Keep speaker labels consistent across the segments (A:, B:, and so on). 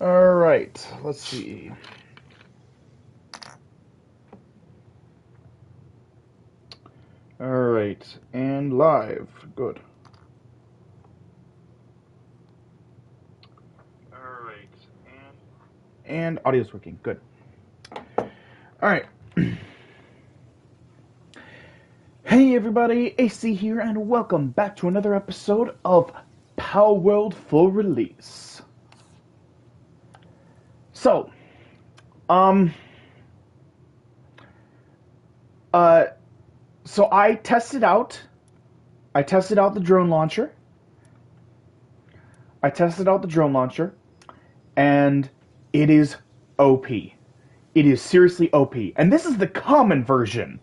A: Alright, let's see. Alright, and live. Good. Alright, and audio's working. Good. Alright. Hey everybody, AC here, and welcome back to another episode of Palworld Full Release. So, um, so I tested out the drone launcher. And it is OP. It is seriously OP. And this is the common version.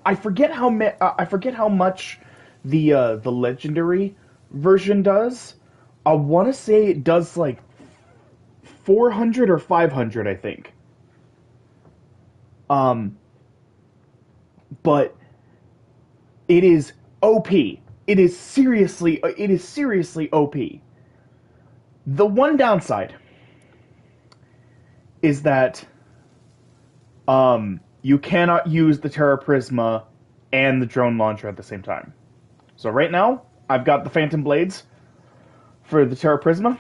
A: I forget how much the legendary version does. I want to say it does like 400 or 500, I think. But it is OP. It is seriously OP. The one downside is that you cannot use the Terra Prisma and the drone launcher at the same time. So right now, I've got the Phantom Blades for the Terra Prisma.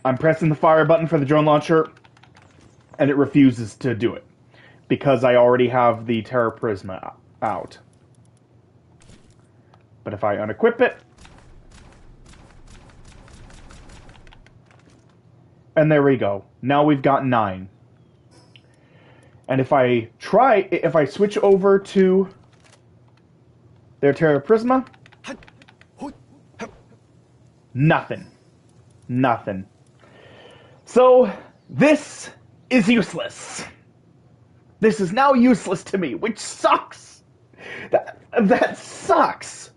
A: I'm pressing the fire button for the drone launcher, and it refuses to do it because I already have the Terra Prisma out. But if I unequip it, and there we go. Now we've got 9. And if I switch over to their Terra Prisma, nothing. So, this is useless. This is now useless to me, which sucks. That sucks.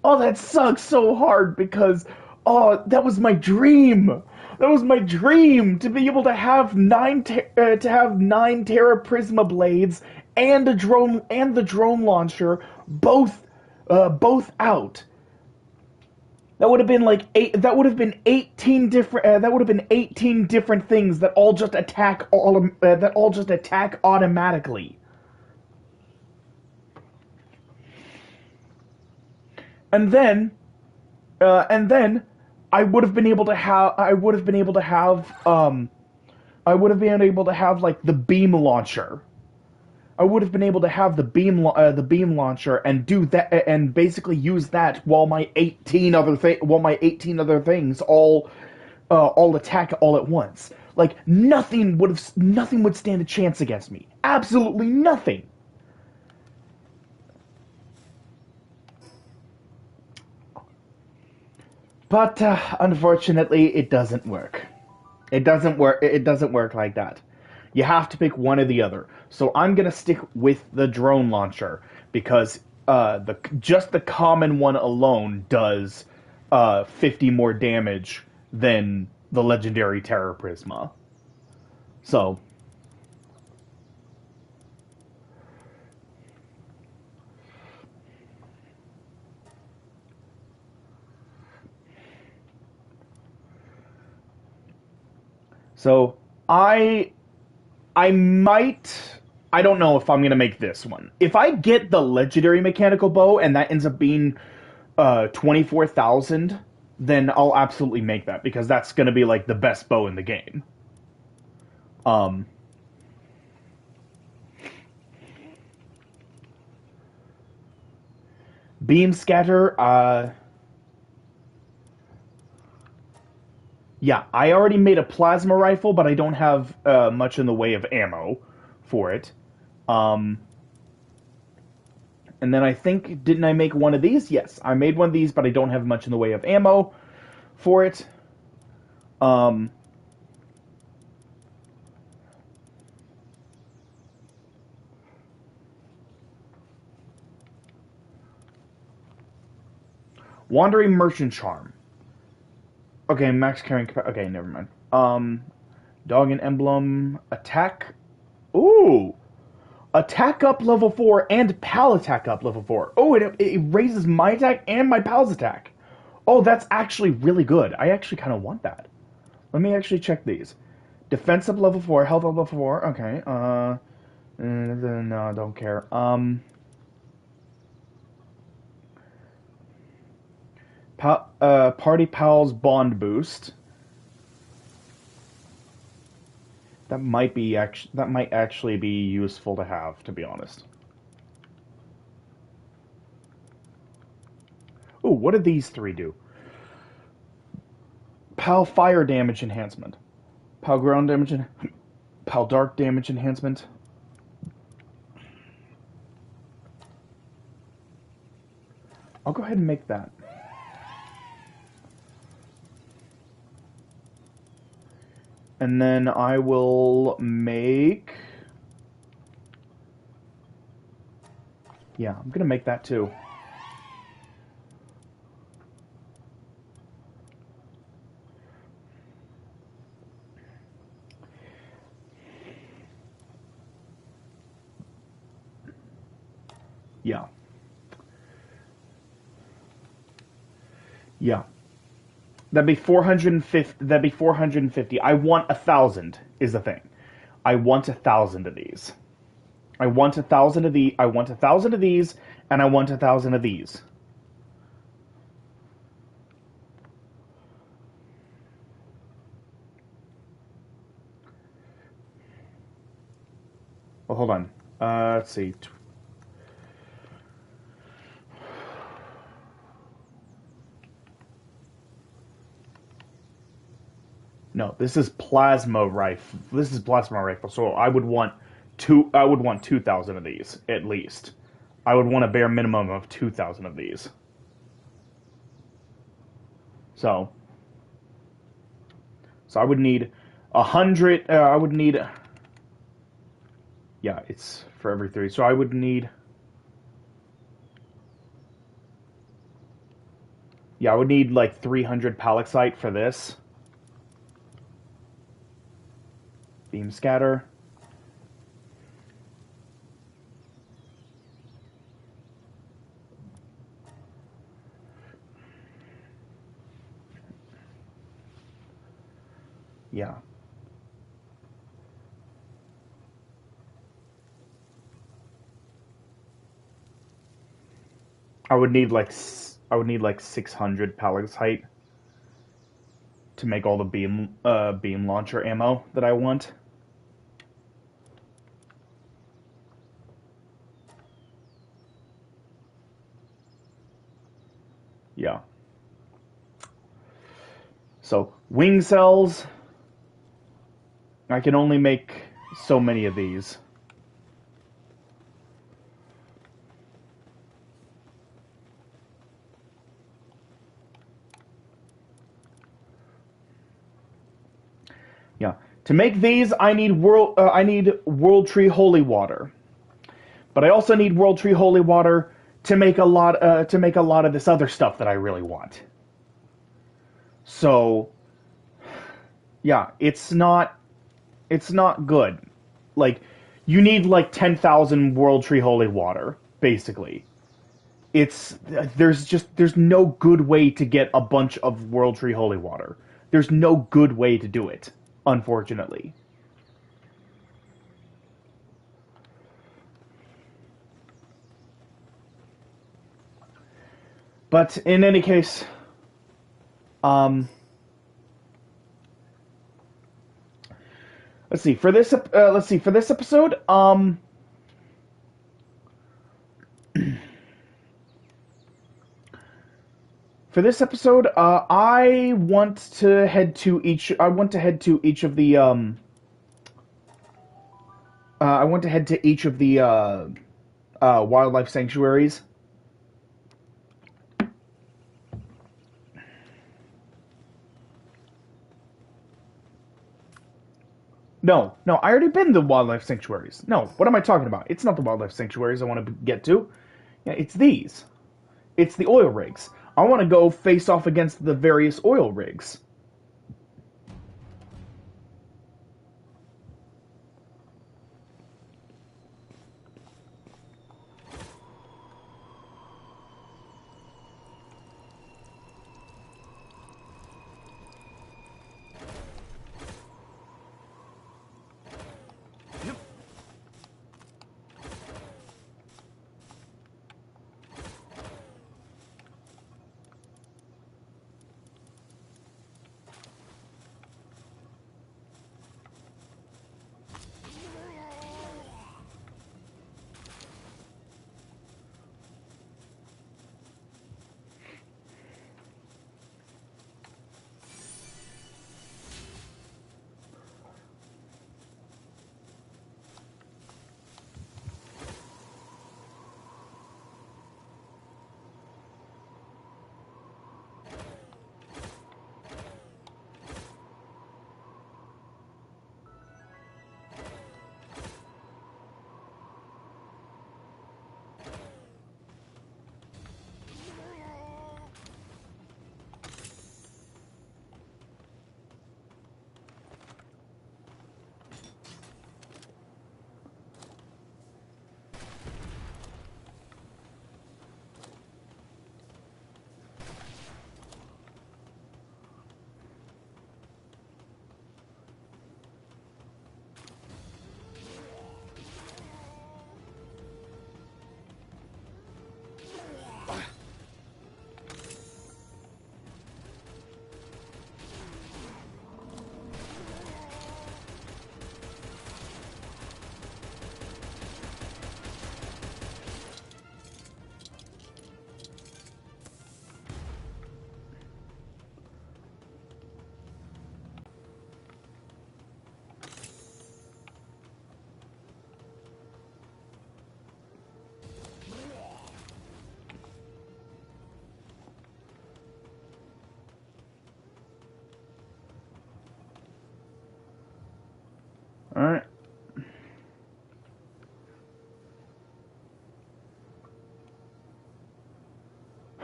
A: Oh, that sucks so hard because, that was my dream. That was my dream, to be able to have 9 Terra Prisma blades and the drone launcher both out. That would have been like 18 different things that all just attack automatically. And then I would have been able to have like the beam launcher. I would have been able to have the beam launcher and do that and basically use that while my 18 other things all attack all at once. Like nothing would stand a chance against me. Absolutely nothing. But unfortunately, it doesn't work. It doesn't work. It doesn't work like that. You have to pick one or the other. So I'm gonna stick with the drone launcher because the common one alone does 50 more damage than the legendary Terra Prisma. So so I might. I don't know if I'm gonna make this one. If I get the legendary mechanical bow and that ends up being 24,000, then I'll absolutely make that because that's gonna be like the best bow in the game. Um, Beam scatter. Yeah, I already made a plasma rifle, but I don't have much in the way of ammo for it. Um, and then I think, didn't I make one of these? Yes, I made one of these, but I don't have much in the way of ammo for it. Um, Wandering Merchant Charm. Okay, max carrying capacity. Okay, never mind. Dog and Emblem. Attack. Ooh! Attack up level 4 and pal attack up level 4. Oh, it raises my attack and my pal's attack. Oh, that's actually really good. I actually kind of want that. Let me actually check these. Defense up level 4, health up level 4. Okay. No, don't care. Party Pals Bond Boost. That might actually be useful to have, to be honest. Ooh, what did these three do? Pal Fire Damage Enhancement. Pal Ground Damage Pal Dark Damage Enhancement. I'll go ahead and make that. And then I will make... Yeah, I'm going to make that too. Yeah. Yeah. That'd be 450. That'd be 450. I want 1,000 is the thing. I want 1,000 of these. I want 1,000 of the. I want 1,000 of these, and I want 1,000 of these. Well, hold on. Let's see. No, this is plasma rifle. This is plasma rifle. So I would want two. I would want 2,000 of these at least. I would want a bare minimum of 2,000 of these. So, I would need 100. I would need. Yeah, it's for every 3. So I would need. Yeah, I would need like 300 palaxite for this. Beam scatter. Yeah. I would need like 600 palaxite to make all the beam launcher ammo that I want. Yeah. So, wing cells, I can only make so many of these. Yeah. To make these, I need World Tree Holy Water. But I also need World Tree Holy Water to make a lot of this other stuff that I really want. So, yeah, it's not good. Like, you need like 10,000 World Tree Holy Water, basically. It's there's no good way to get a bunch of World Tree Holy Water. There's no good way to do it, unfortunately. But in any case, um, let's see for this. Let's see for this episode. For this episode, I want to head to each. I want to head to each of the. I want to head to each of the wildlife sanctuaries. No, no, I already been to the wildlife sanctuaries. No, what am I talking about? It's not the wildlife sanctuaries I want to get to. Yeah, it's these. It's the oil rigs. I want to go face off against the various oil rigs.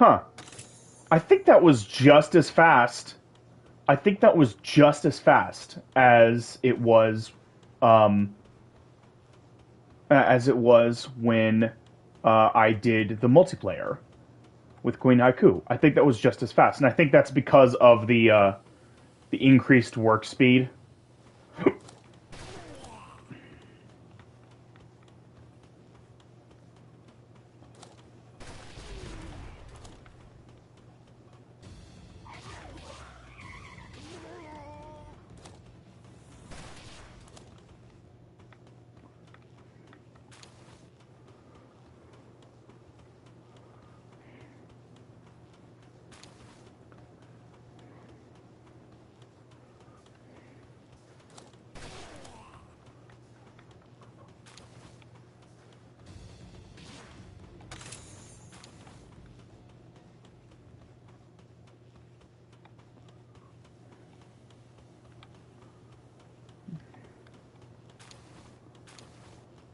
A: Huh. I think that was just as fast. I think that was just as fast um, as it was when I did the multiplayer with Queen Haiku. I think that was just as fast, and I think that's because of the increased work speed.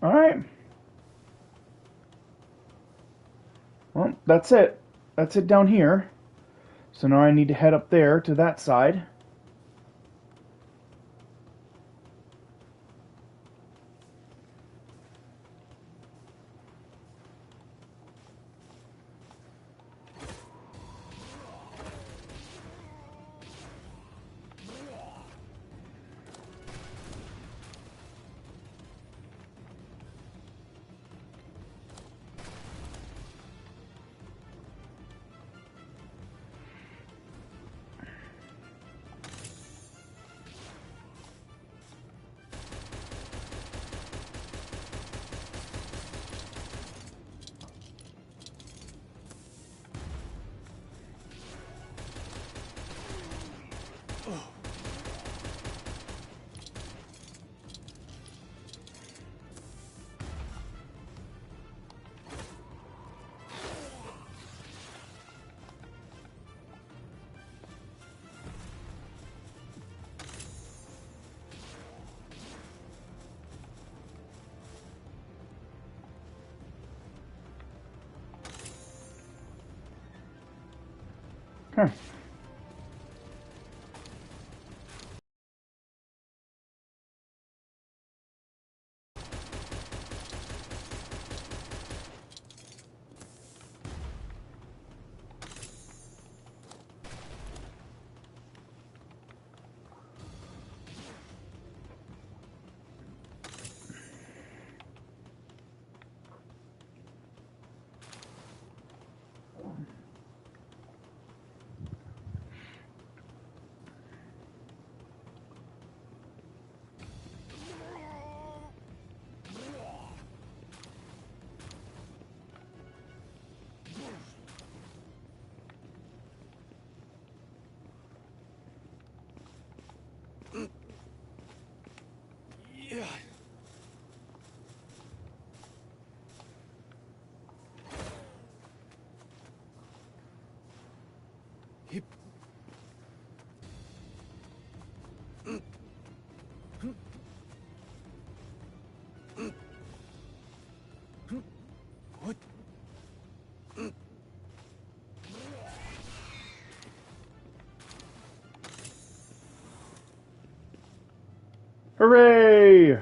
A: All right. Well, that's it. That's it down here. So now I need to head up there to that side. Huh. Hooray!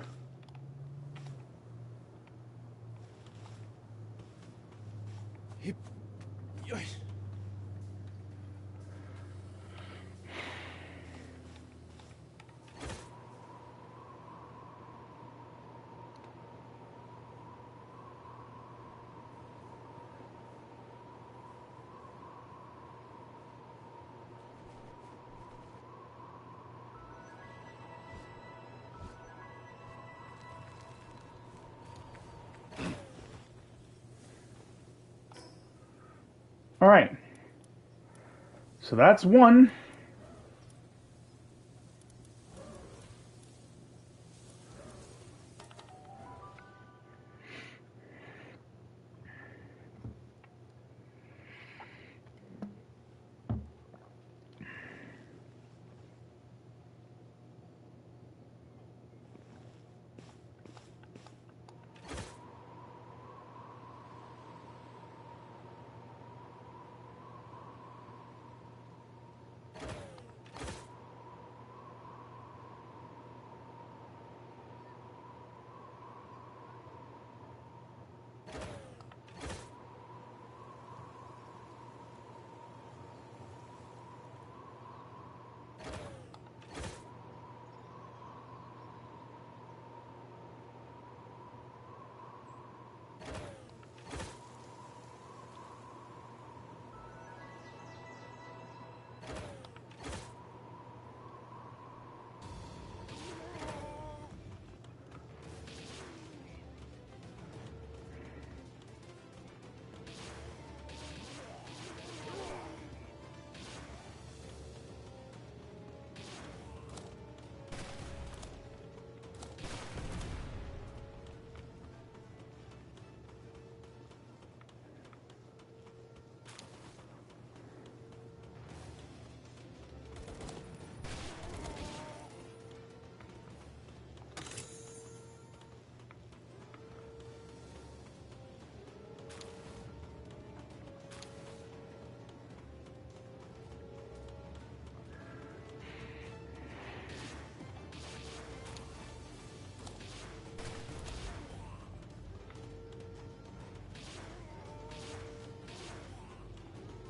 A: All right. So that's one.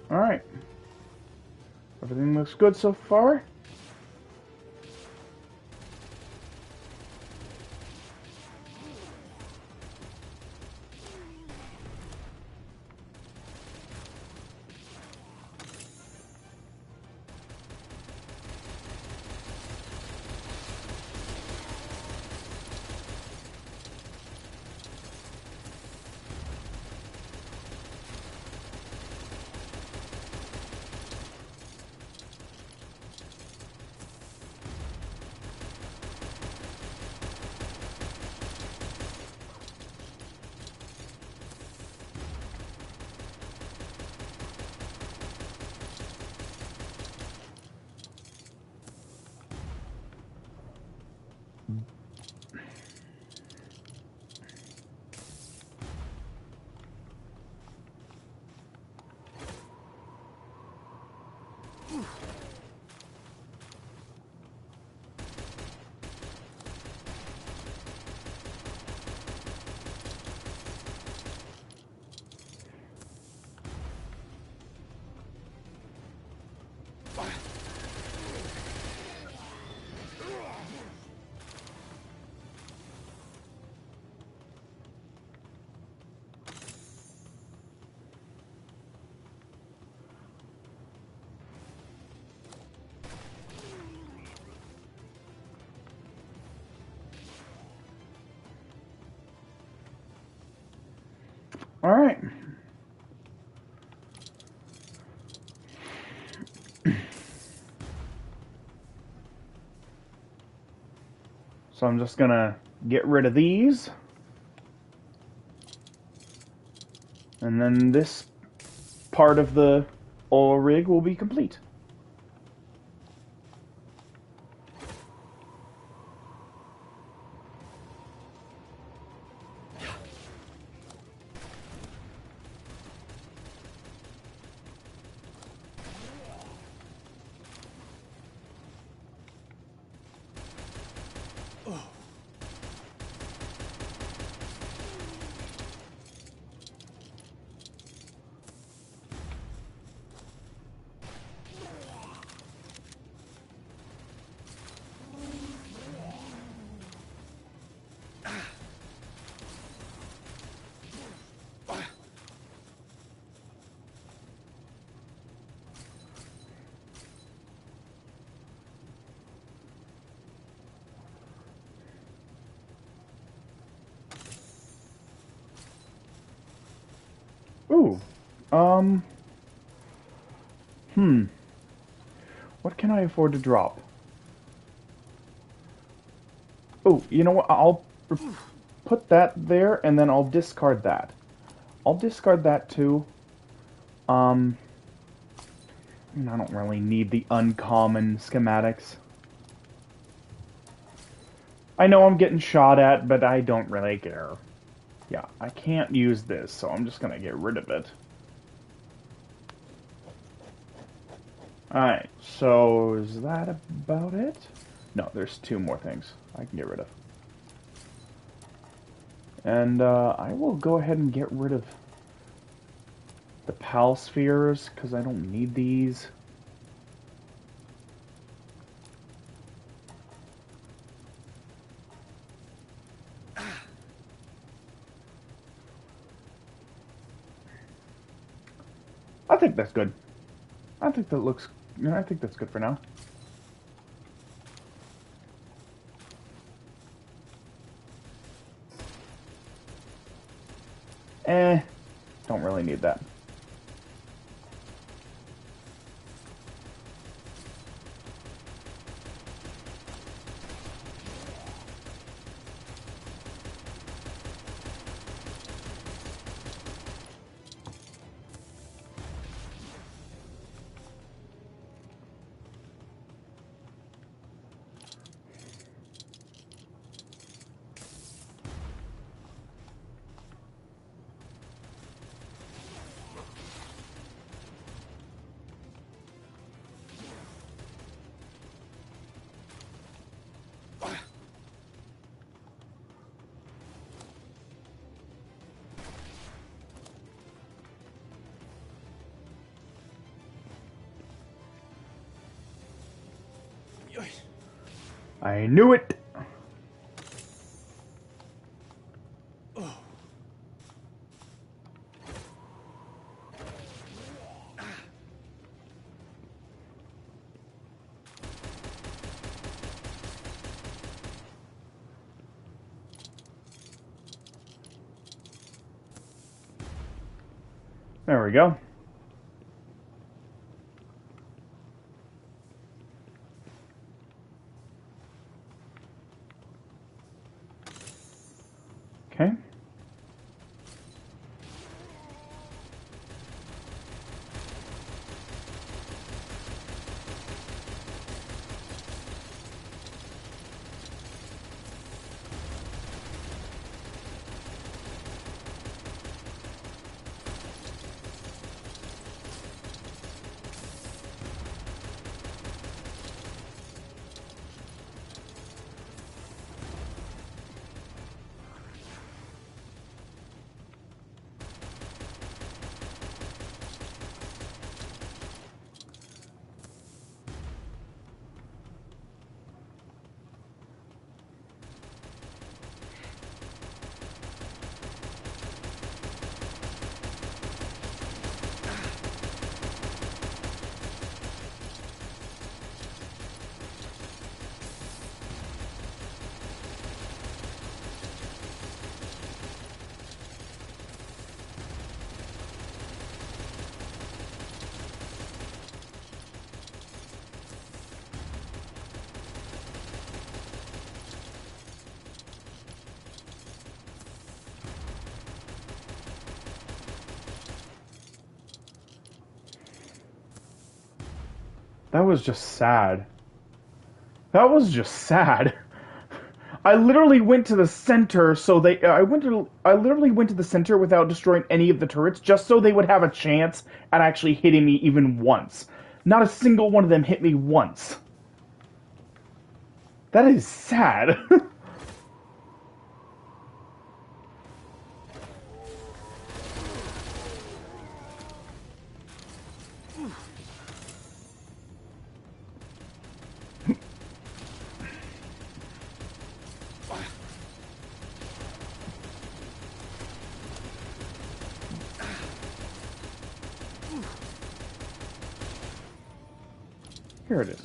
A: Alright. Everything looks good so far. Alright. So I'm just gonna get rid of these. And then this part of the oil rig will be complete. Ooh. Um. What can I afford to drop? Oh, you know what? I'll put that there, and then I'll discard that. I'll discard that too. I mean, I don't really need the uncommon schematics. I know I'm getting shot at, but I don't really care. Yeah, I can't use this, so I'm just gonna get rid of it. Alright, so is that about it? No, there's two more things I can get rid of. And I will go ahead and get rid of the PAL spheres, because I don't need these. I think that's good. I think that looks... I think that's good for now. Don't really need that. I knew it. There we go. Okay. That was just sad. That was just sad. I literally went to the center so they I literally went to the center without destroying any of the turrets just so they would have a chance at actually hitting me even once. Not a single one of them hit me once. That is sad. Here it is.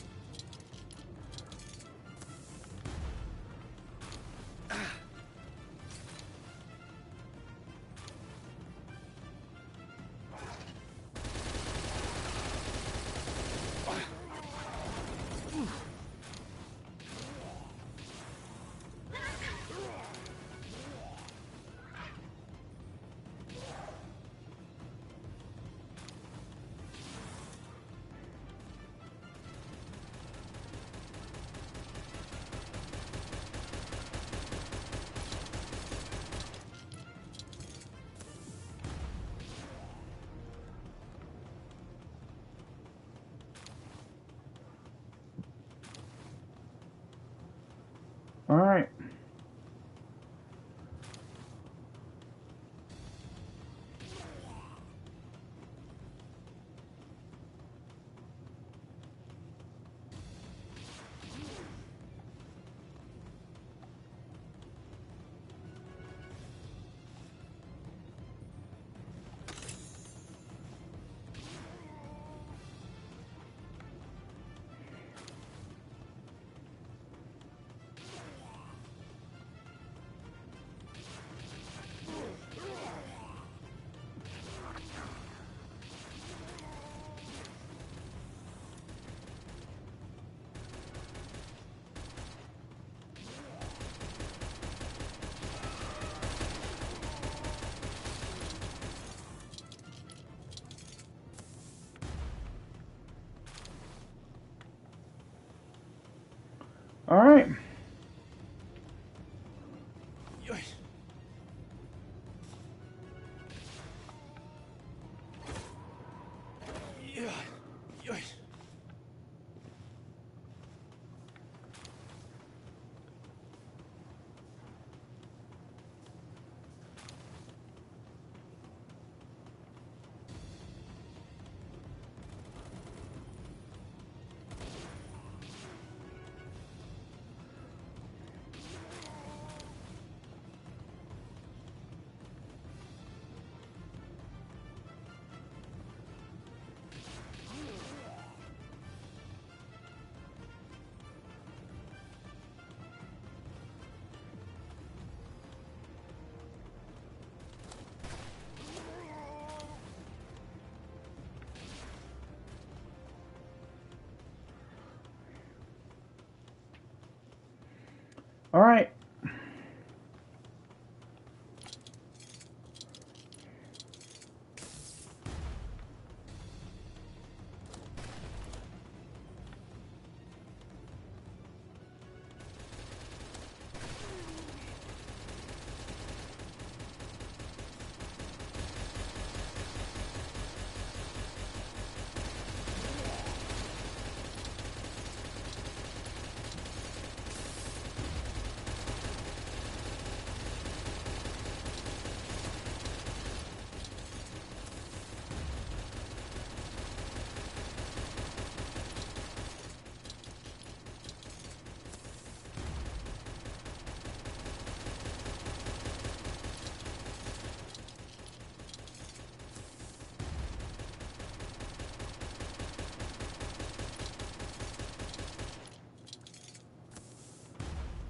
A: All right.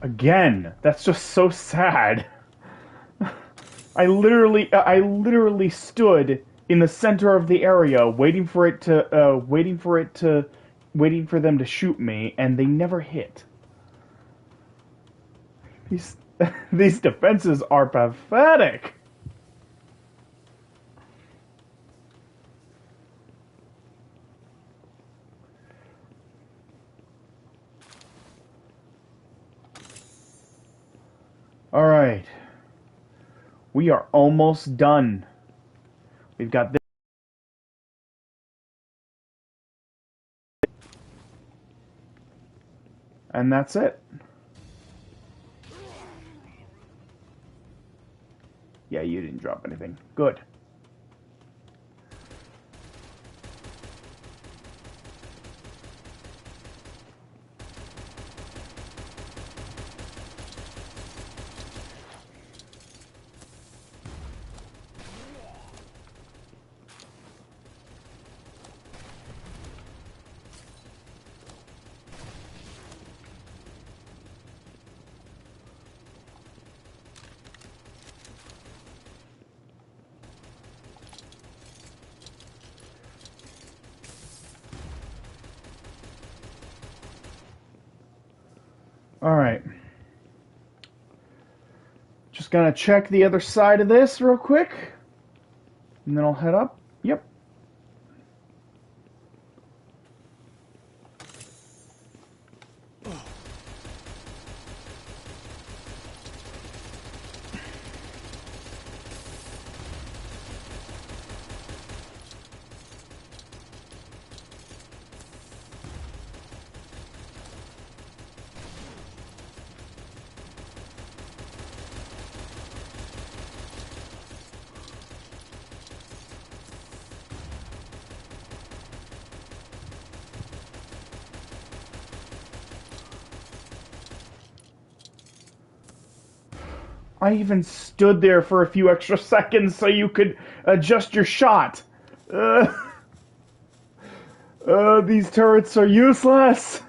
A: Again, that's just so sad. I literally stood in the center of the area, waiting for them to shoot me, and they never hit. These, these defenses are pathetic. All right, we are almost done. We've got this, and that's it. Yeah, you didn't drop anything. Good. All right. Just gonna check the other side of this real quick, and then I'll head up. Yep. I even stood there for a few extra seconds so you could adjust your shot. Uh, these turrets are useless.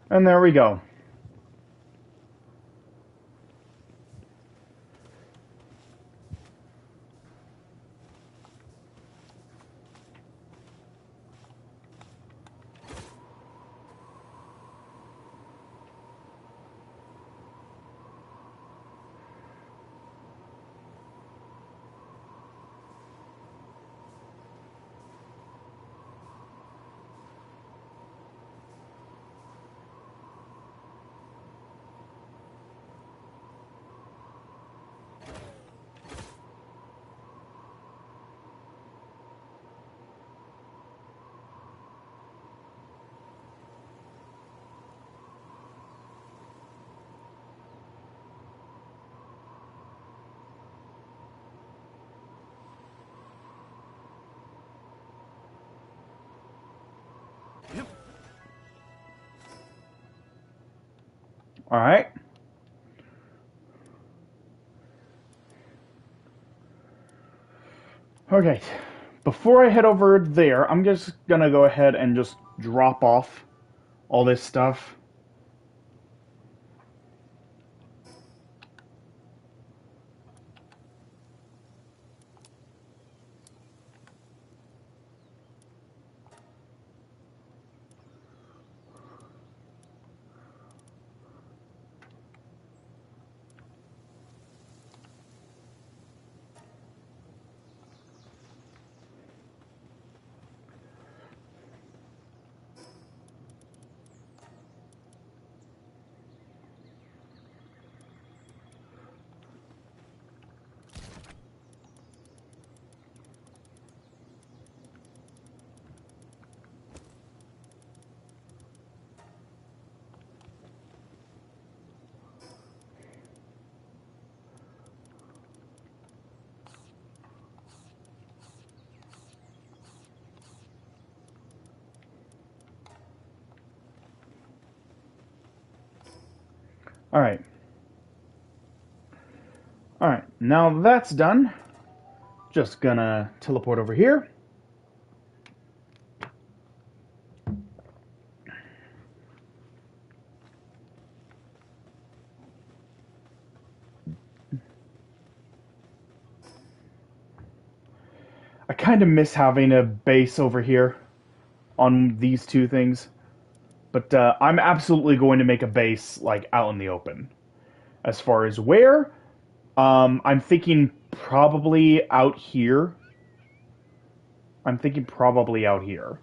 A: And there we go. All right. Okay. Before I head over there, I'm just gonna go ahead and just drop off all this stuff. All right. All right. Now that's done. Just gonna teleport over here. I kind of miss having a base over here on these two things. But I'm absolutely going to make a base like out in the open. As far as where, I'm thinking probably out here. I'm thinking probably out here.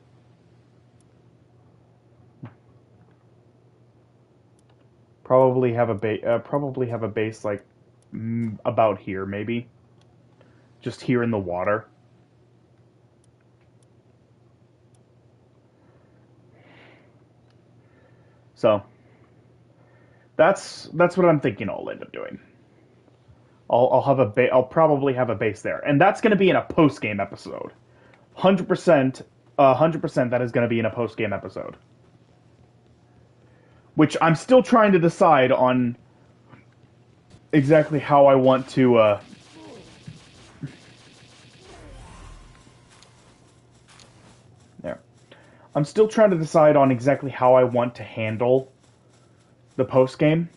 A: Probably have a base like about here, maybe. Just here in the water. So that's what I'm thinking I'll end up doing. I'll probably have a base there, and that's going to be in a post game episode. 100%, 100% that is going to be in a post game episode. Which I'm still trying to decide on exactly how I want to. There. I'm still trying to decide on exactly how I want to handle the post game.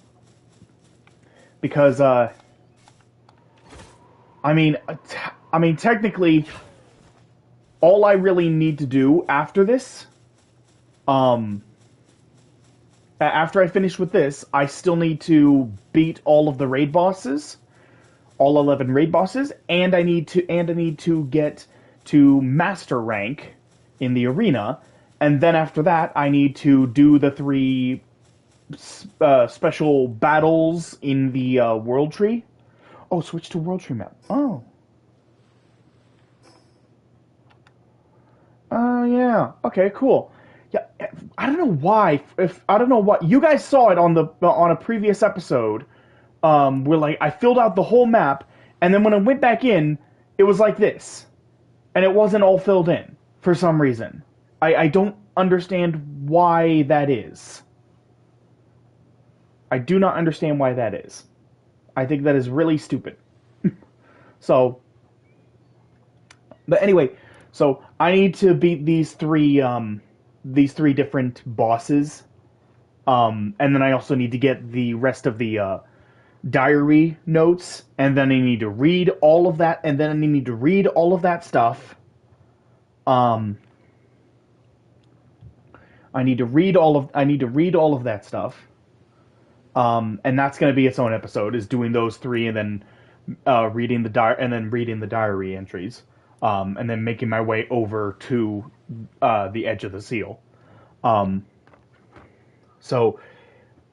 A: Because, I mean, technically, all I really need to do after this, after I finish with this, I still need to beat all of the raid bosses, all 11 raid bosses, and I need to get to master rank in the arena, and then after that, I need to do the 3 special battles in the world tree. Oh, switch to world tree map. Oh. Oh, yeah. Okay, cool. Yeah, I don't know why. If I don't know what you guys saw it on a previous episode, where like I filled out the whole map, and then when I went back in, it was like this, and it wasn't all filled in for some reason. I don't understand why that is. I do not understand why that is. I think that is really stupid. So, but anyway, so I need to beat these three different bosses, and then I also need to get the rest of the diary notes, and then I need to read all of that, and then I need to read all of that stuff. I need to read all of that stuff. And that's going to be its own episode, is doing those 3 and then reading the diary entries, and then making my way over to the edge of the seal. So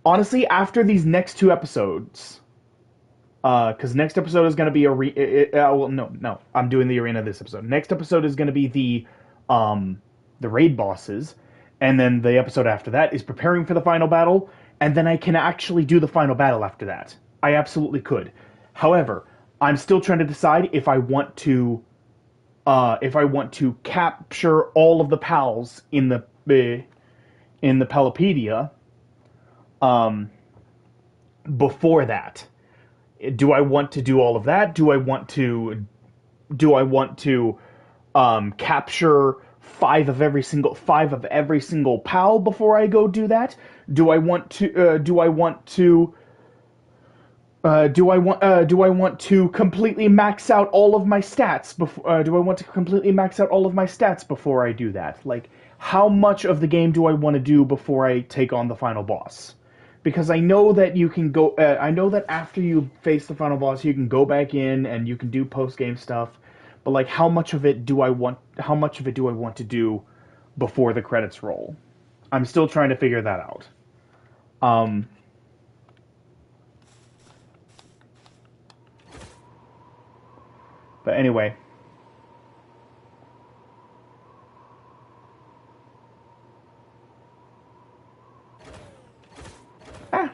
A: honestly, after these next 2 episodes, because next episode is going to be no, I'm doing the arena this episode. Next episode is going to be the raid bosses, and then the episode after that is preparing for the final battle. And then I can actually do the final battle after that. I absolutely could. However, I'm still trying to decide if I want to capture all of the pals in the Pallopedia, before that. Do I want to do all of that? Do I want to capture five of every single PAL before I go do that? Do I want to completely max out all of my stats before? Do I want to completely max out all of my stats before I do that? Like, how much of the game do I want to do before I take on the final boss? Because I know that you can go. I know that after you face the final boss, you can go back in and you can do post game stuff. But like, how much of it do I want? How much of it do I want to do before the credits roll? I'm still trying to figure that out. Um, but anyway, ah,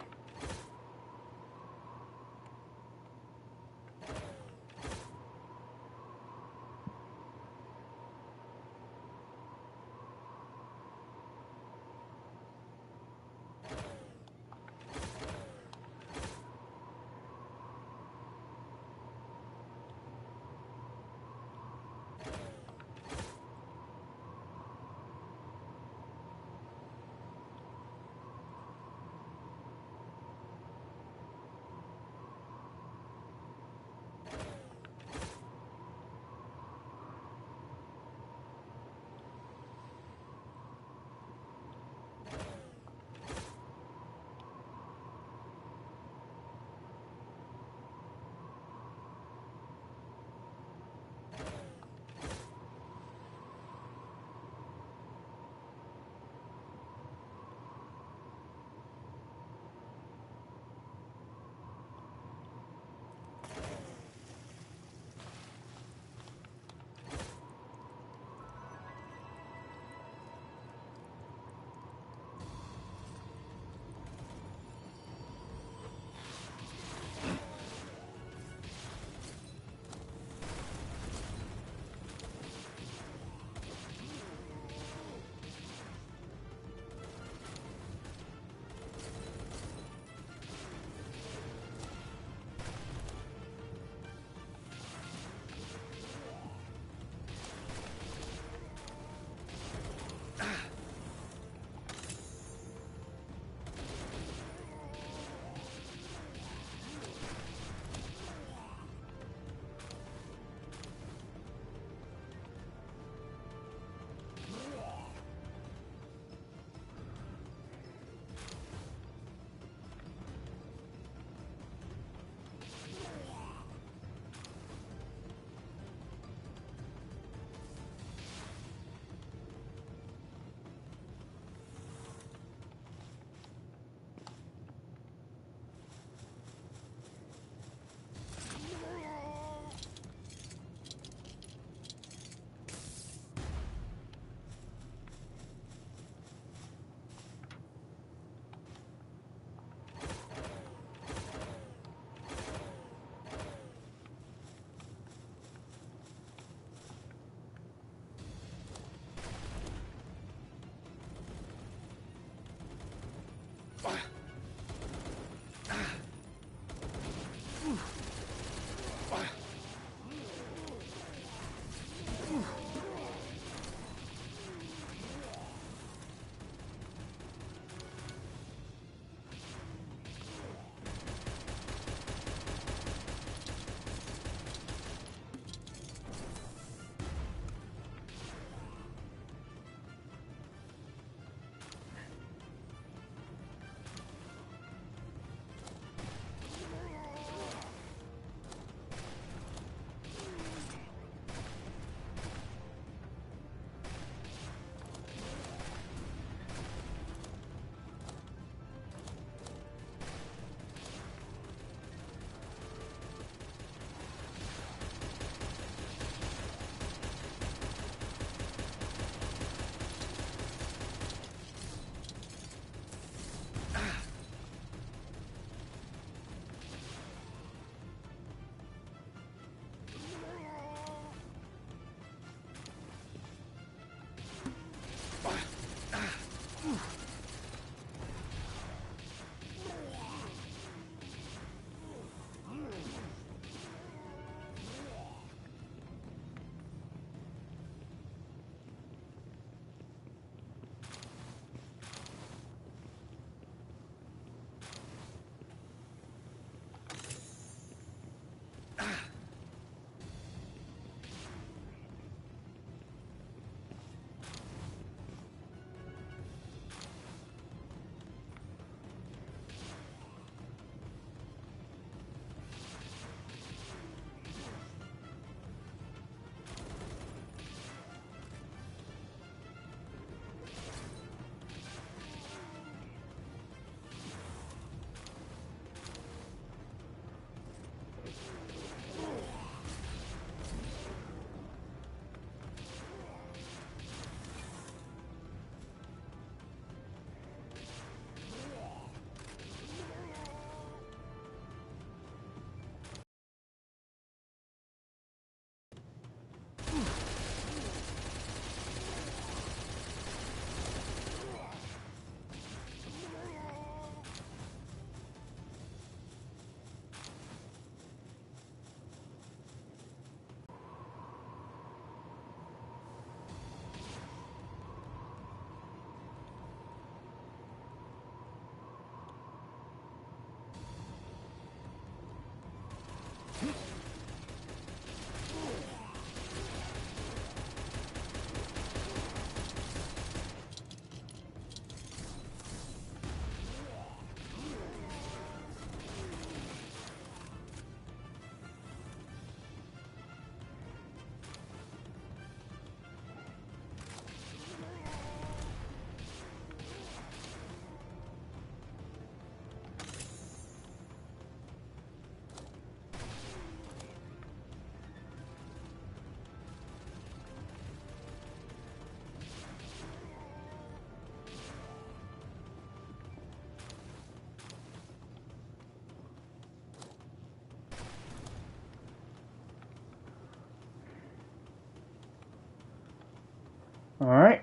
A: All right.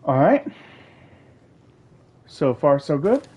A: All right. So far, so good.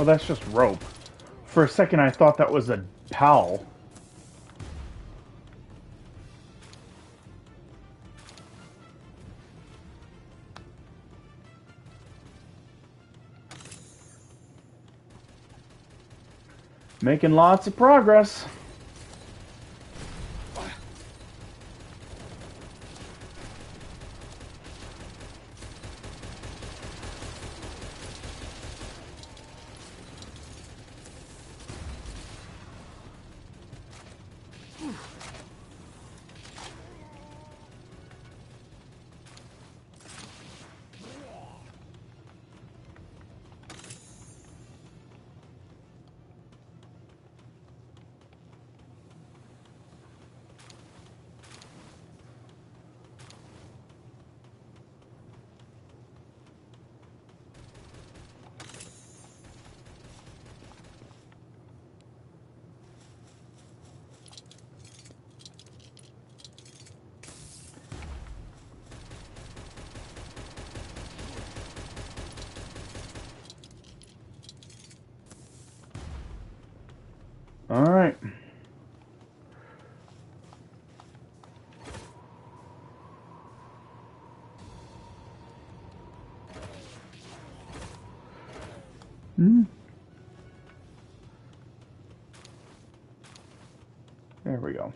A: Oh, that's just rope. For a second, I thought that was a towel. Making lots of progress. All right. There we go.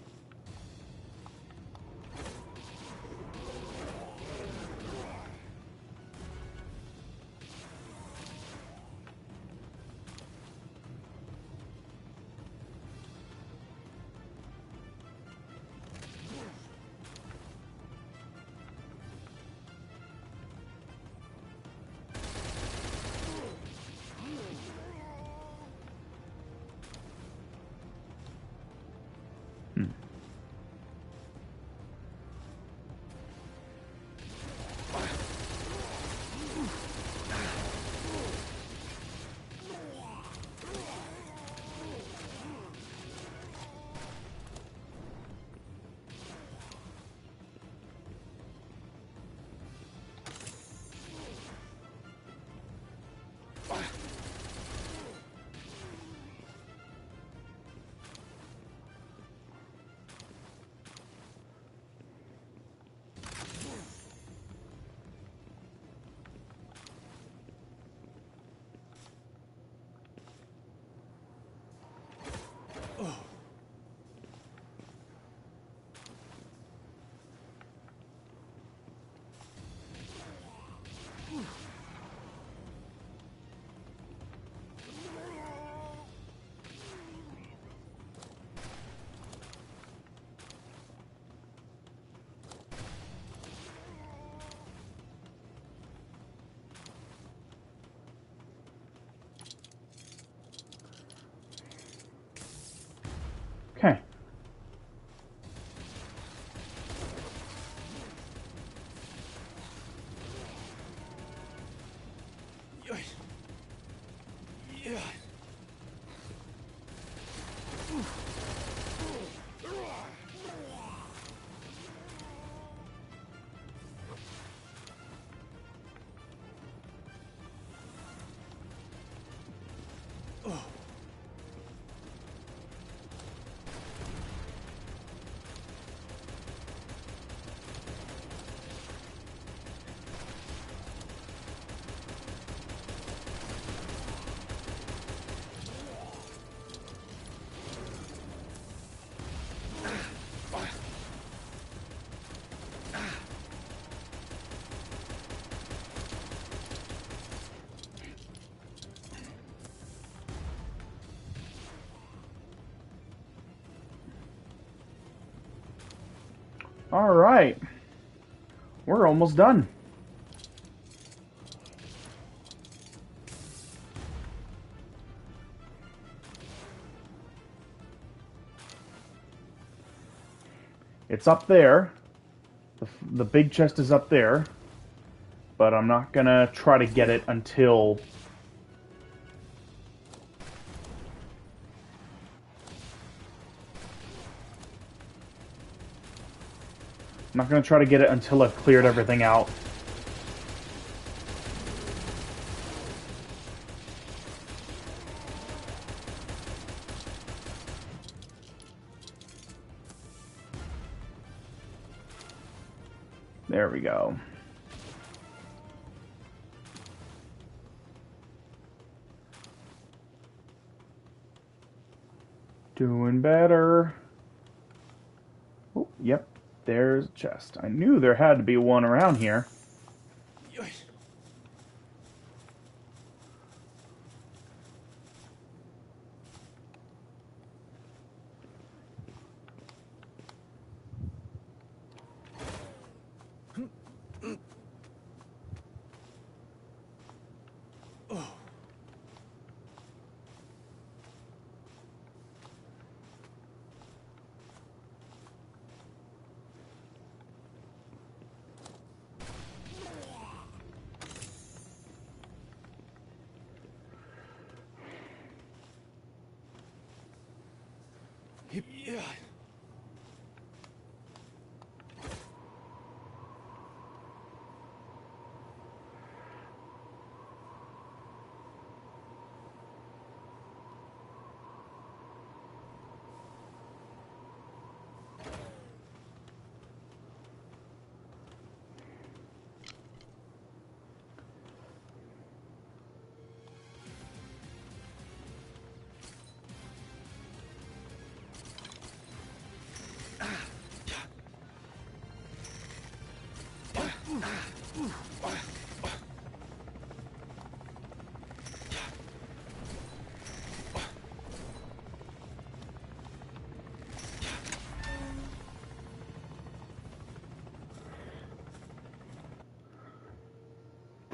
A: Alright. We're almost done. It's up there. The big chest is up there. But I'm not gonna try to get it until... I'm not gonna try to get it until I've cleared everything out. There we go. Doing better. Oh, yep. There's a chest. I knew there had to be one around here.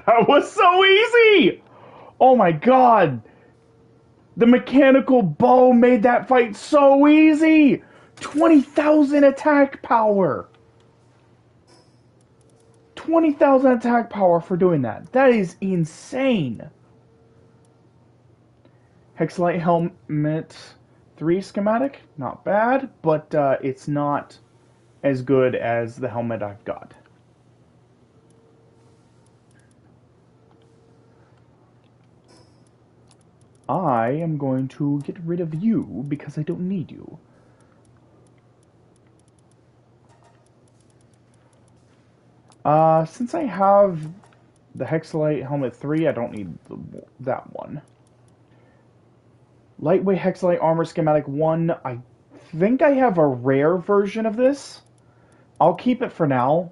A: That was so easy! Oh my god! The mechanical bow made that fight so easy! 20,000 attack power! 20,000 attack power for doing that. That is insane! Hexalite Helmet 3 schematic. Not bad, but it's not as good as the helmet I've got. I am going to get rid of you because I don't need you. Since I have the Hexalite Helmet 3, I don't need that one. Lightweight Hexalite Armor Schematic 1, I think I have a rare version of this. I'll keep it for now.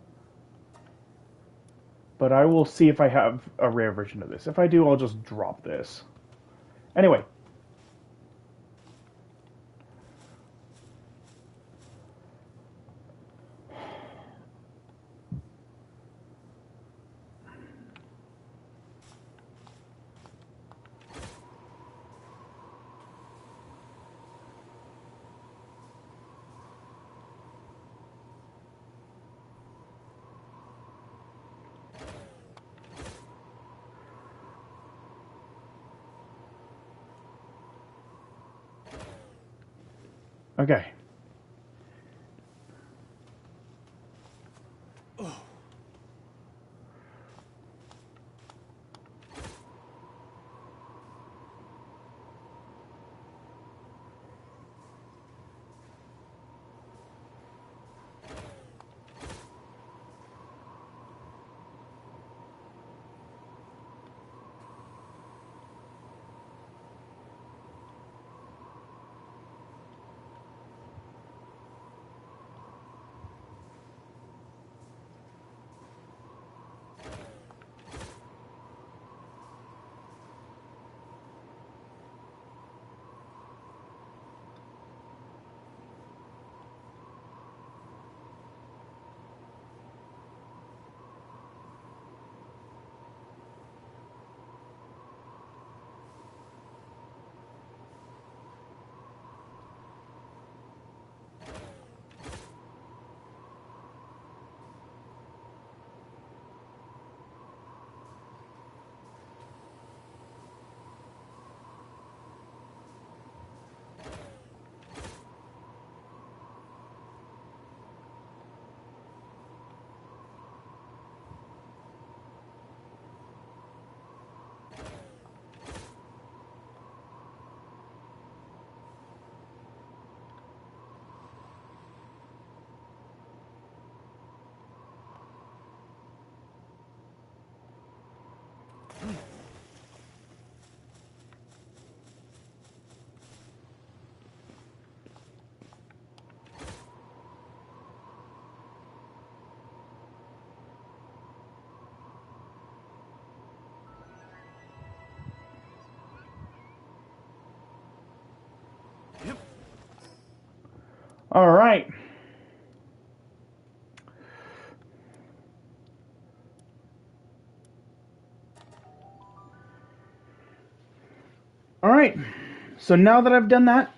A: But I will see if I have a rare version of this. If I do, I'll just drop this. Anyway. Okay. All right. All right. So now that I've done that,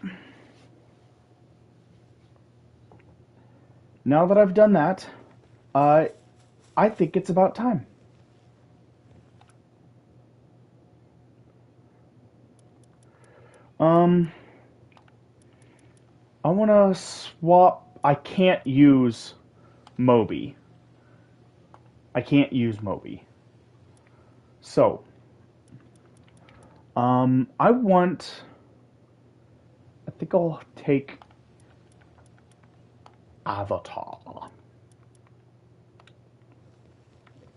A: I think it's about time. I want to swap. I can't use Moby. So, I want. I think I'll take Avatar.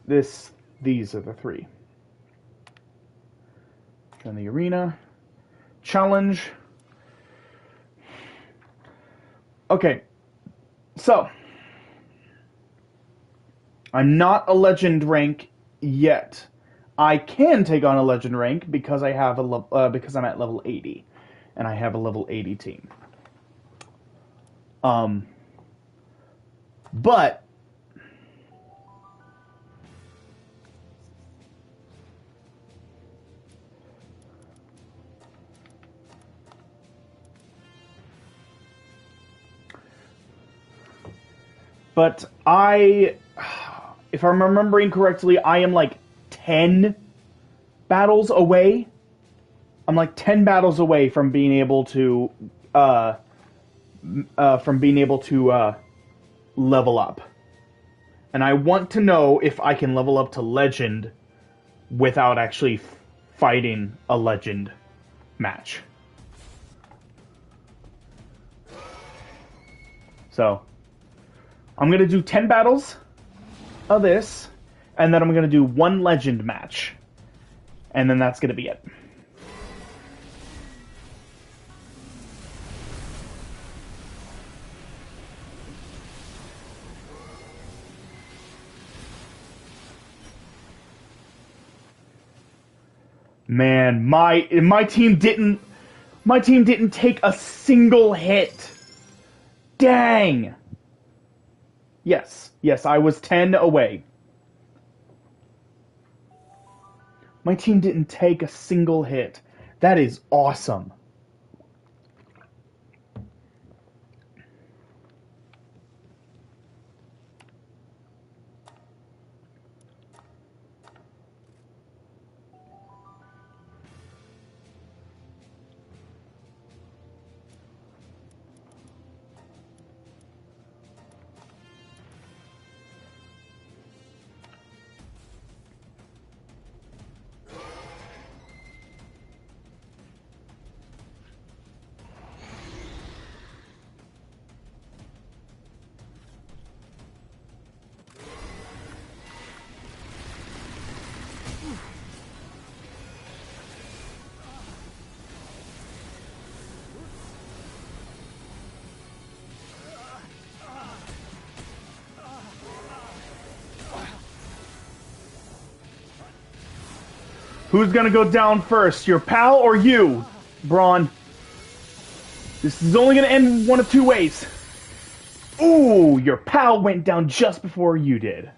A: These are the three. Join the arena. Challenge. Okay, so I'm not a legend rank yet. I can take on a legend rank because I have because I'm at level 80, and I have a level 80 team. But if I'm remembering correctly, I am like 10 battles away. I'm like 10 battles away from being able to level up. And I want to know if I can level up to legend without actually fighting a legend match. So, I'm going to do 10 battles of this, and then I'm going to do one legend match. And then that's going to be it. Man, my team didn't take a single hit. Dang. Yes, I was 10 away. My team didn't take a single hit. That is awesome. Who's gonna go down first, your pal or you, Braun? This is only gonna end one of two ways. Ooh, your pal went down just before you did.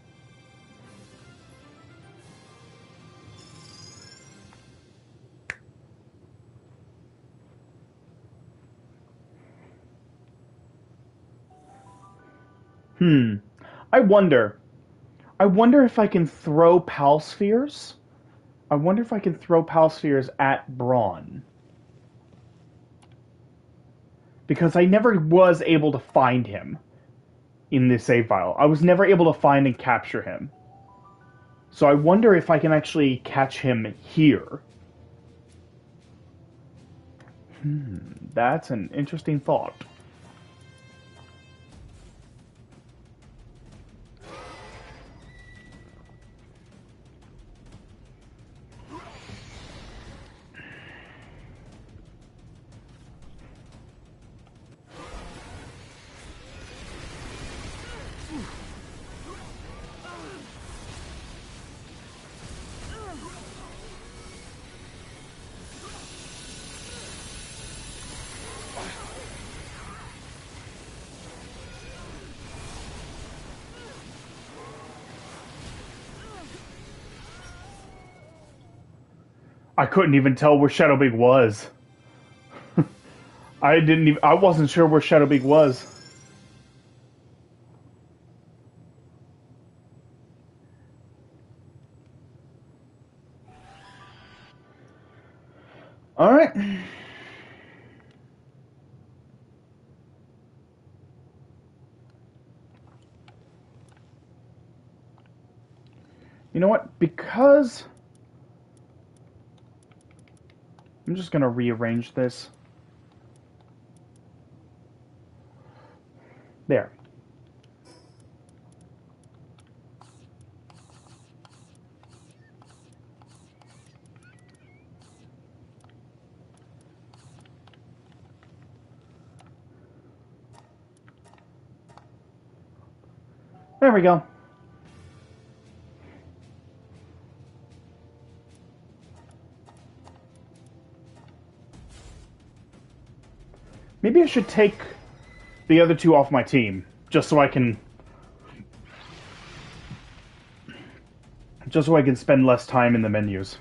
A: I wonder if I can throw pal spheres. I wonder if I can throw pal spheres at Braun. Because I never was able to find him in this save file. I was never able to find and capture him. So I wonder if I can actually catch him here. That's an interesting thought. I couldn't even tell where Shadowbig was. I wasn't sure where Shadowbig was. All right. You know what? Because I'm just gonna rearrange this. There. There we go. Maybe I should take the other two off my team, just so I can spend less time in the menus.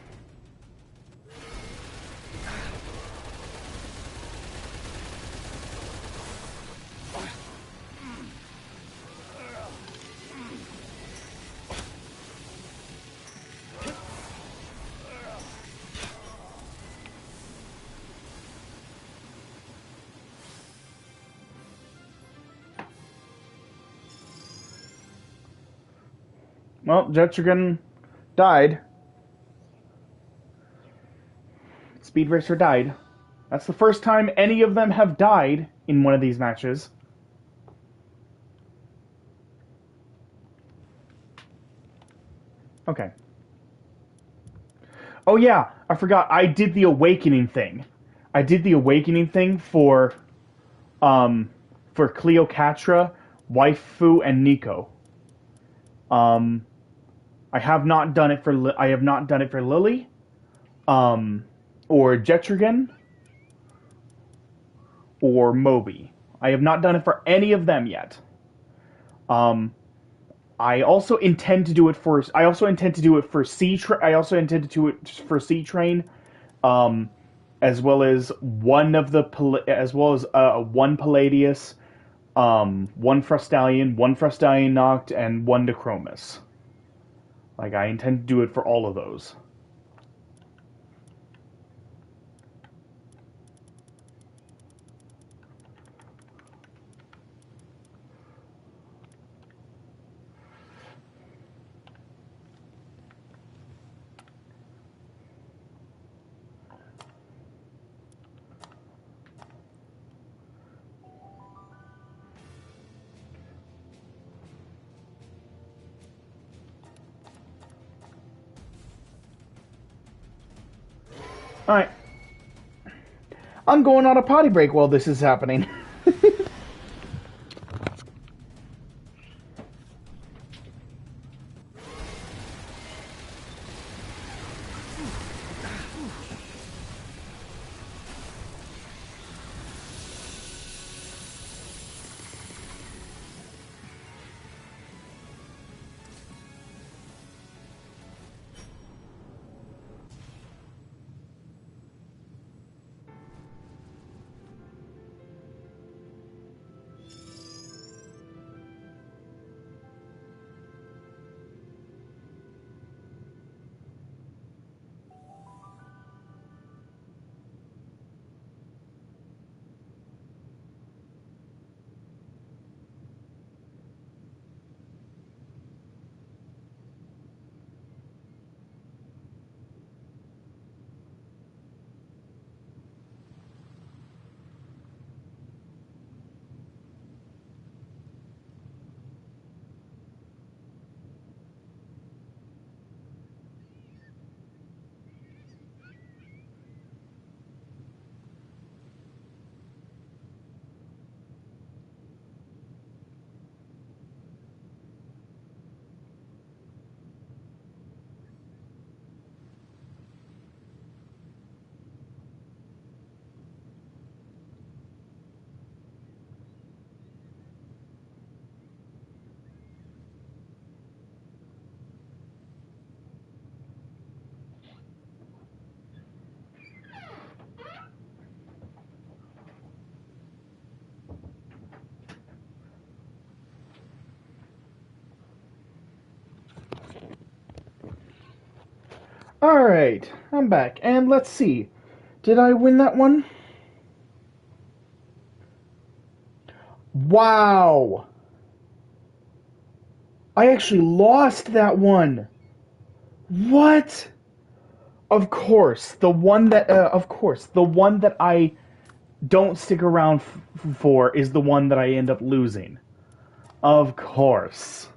A: Well, Jetsugan died. Speed Racer died. That's the first time any of them have died in one of these matches. Okay. Oh yeah, I forgot. I did the awakening thing. I did the awakening thing for Cleopatra, Waifu, and Nico. I have not done it for Lily, or Jetrigan, or Moby. I have not done it for any of them yet. I also intend to do it for. I also intend to do it for I also intend to do it for C Train, as well as one Palladius, one Frustalion, one Frustalion Noct, and one Dechromis. Like, I intend to do it for all of those. Alright. I'm going on a potty break while this is happening. Alright, I'm back. And let's see. Did I win that one? Wow! I actually lost that one! What? Of course, the one that, I don't stick around for is the one that I end up losing. Of course.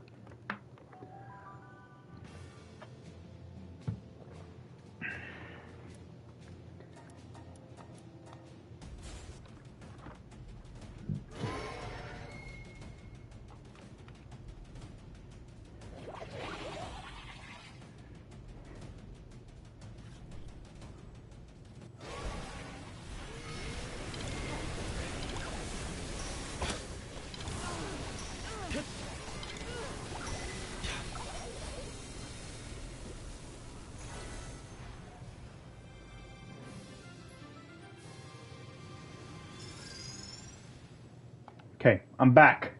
A: Okay, I'm back.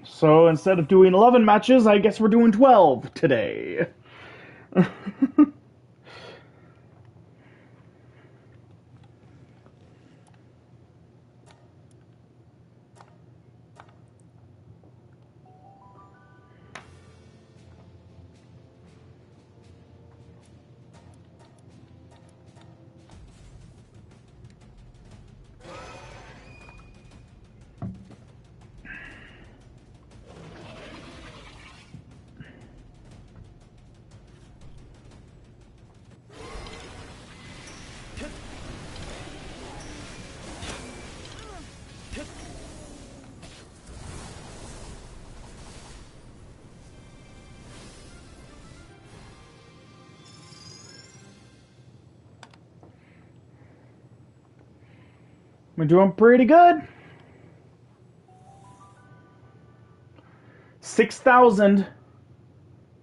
A: So instead of doing 11 matches, I guess we're doing 12 today. We're doing pretty good. 6,000.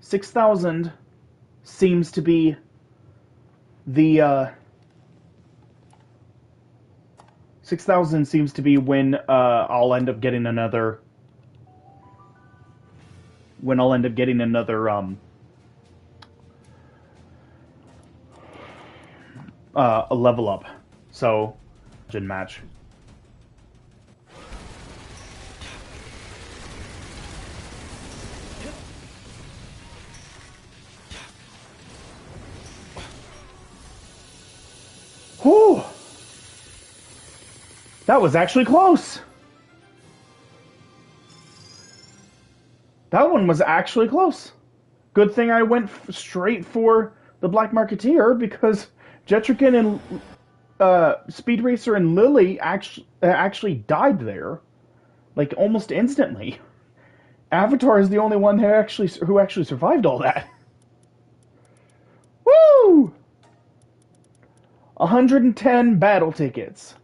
A: 6,000 seems to be the 6,000 seems to be when I'll end up getting another a level up. So, match. Whew! That was actually close. That one was actually close. Good thing I went straight for the Black Marketeer, because Jetrican and Speed Racer and Lily actually died there, like almost instantly. Avatar is the only one who actually survived all that. Woo! 110 battle tickets.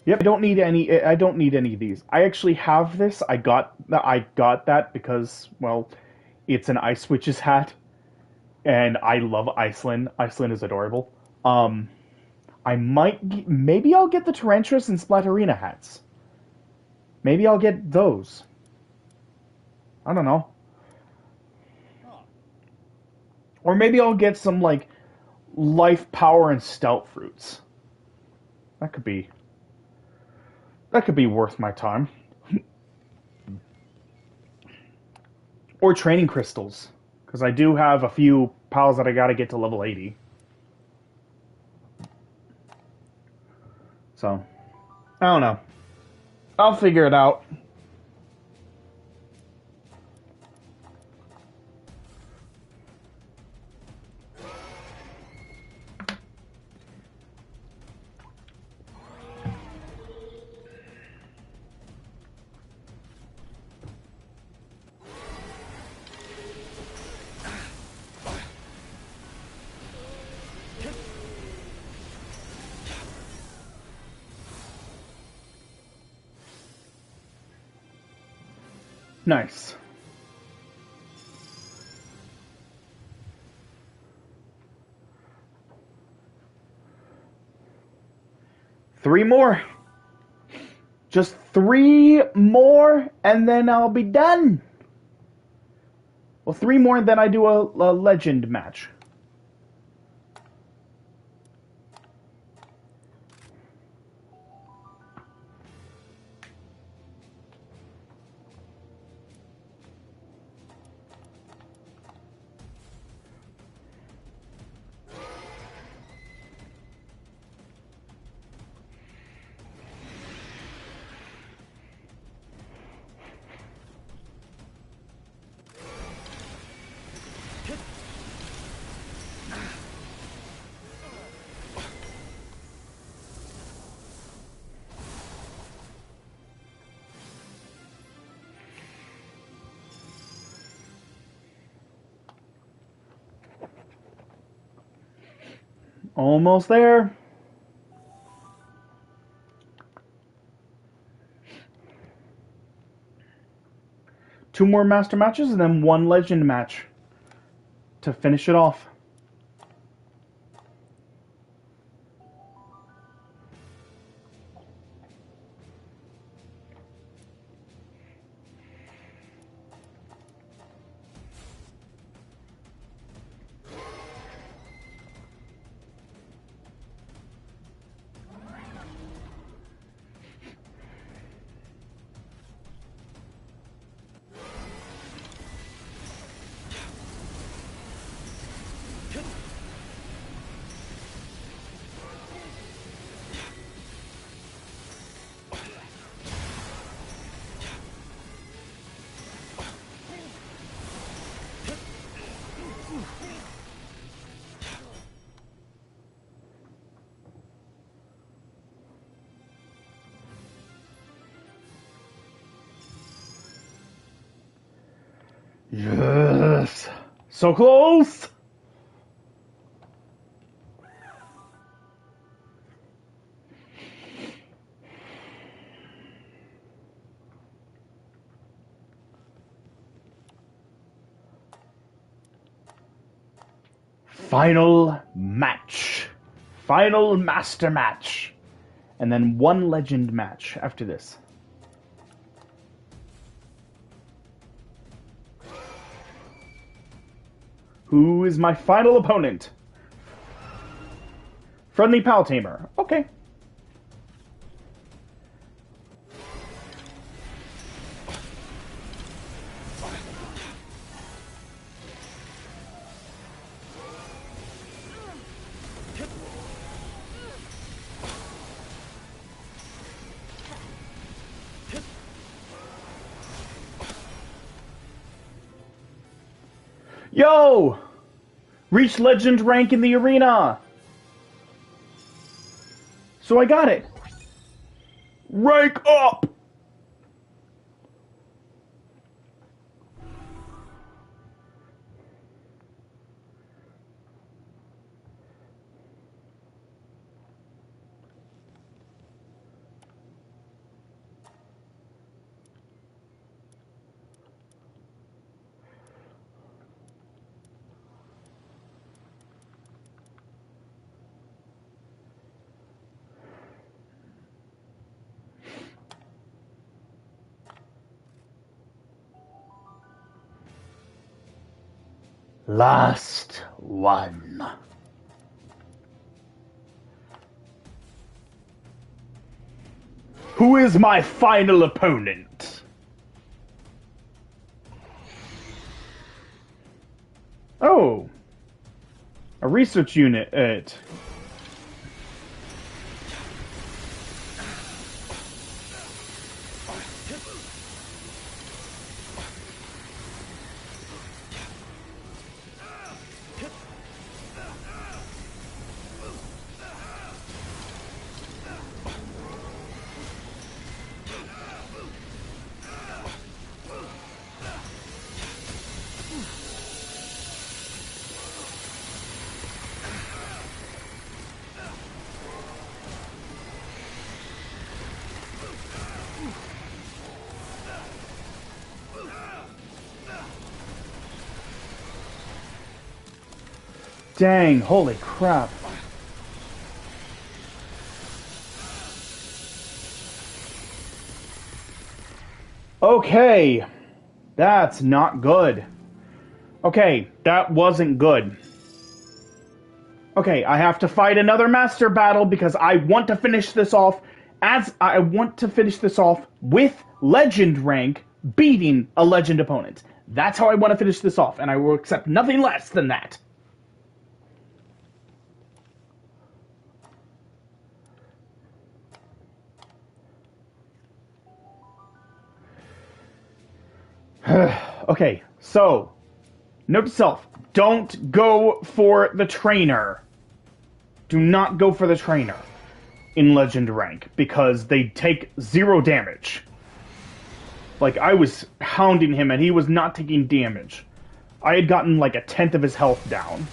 A: Yep, I don't need any. I don't need any of these. I actually have this. I got that because, well, it's an Ice Witch's hat, and I love Iceland. Iceland is adorable. Um, maybe I'll get the Tarantulas and Splatterina hats. Maybe I'll get those. I don't know. Or maybe I'll get some, like, life, power, and stout fruits. That could be worth my time. Or training crystals, because I do have a few pals that I gotta get to level 80. So, I don't know. I'll figure it out. Nice. 3 more. Just 3 more, and then I'll be done. Well, 3 more, and then I do a legend match. Almost there. Two more master matches and then 1 legend match to finish it off. Yes! So close! Final match. Final master match. And then 1 legend match after this. Who is my final opponent? Friendly Pal Tamer. Okay. Yo! Reach legend rank in the arena! So I got it! Rank up! Last one. Who is my final opponent? Oh. A research unit. Dang, holy crap. Okay. That's not good. Okay, that wasn't good. Okay, I have to fight another master battle because I want to finish this off with legend rank beating a legend opponent. That's how I want to finish this off, and I will accept nothing less than that. Okay, so, note to self, don't go for the trainer. Do not go for the trainer in legend rank, because they take 0 damage. Like, I was hounding him and he was not taking damage. I had gotten like 1/10 of his health down.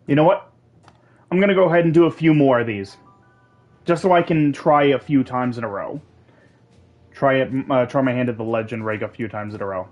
A: You know what? I'm gonna go ahead and do a few more of these. Just so I can try a few times in a row. Try my hand at the legend rank a few times in a row.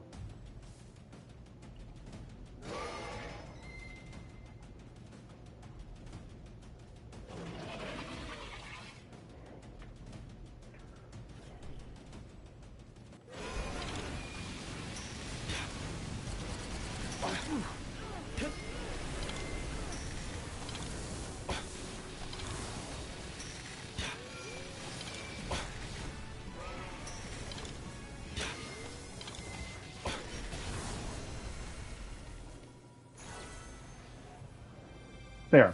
A: There.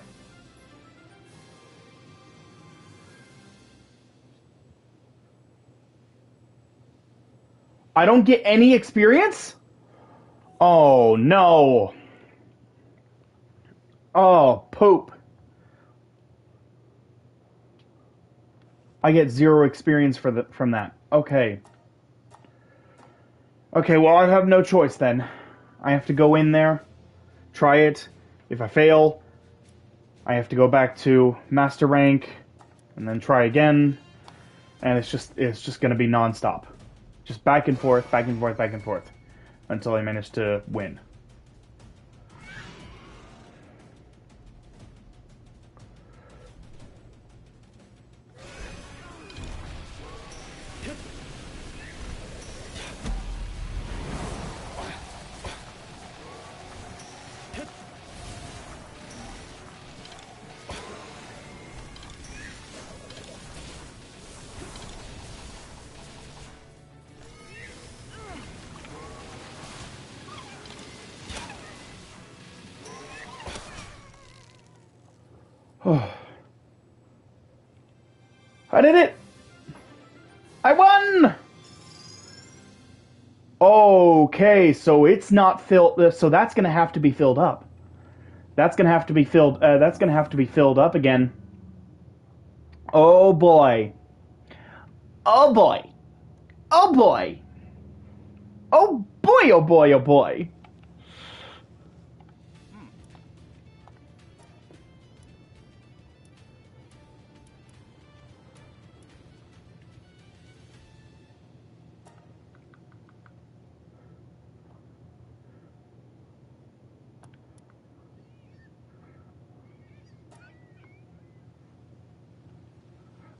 A: I don't get any experience? Oh, no. Oh, poop. I get 0 experience from that. Okay. Okay, well, I have no choice then. I have to go in there, try it. If I fail, I have to go back to master rank, and then try again. And it's just gonna be non-stop. Just back and forth, back and forth, back and forth. Until I manage to win. I did it! I won! Okay, so it's not filled. So that's gonna have to be filled up. That's gonna have to be filled. That's gonna have to be filled up again. Oh boy. Oh boy. Oh boy. Oh boy. Oh boy. Oh boy.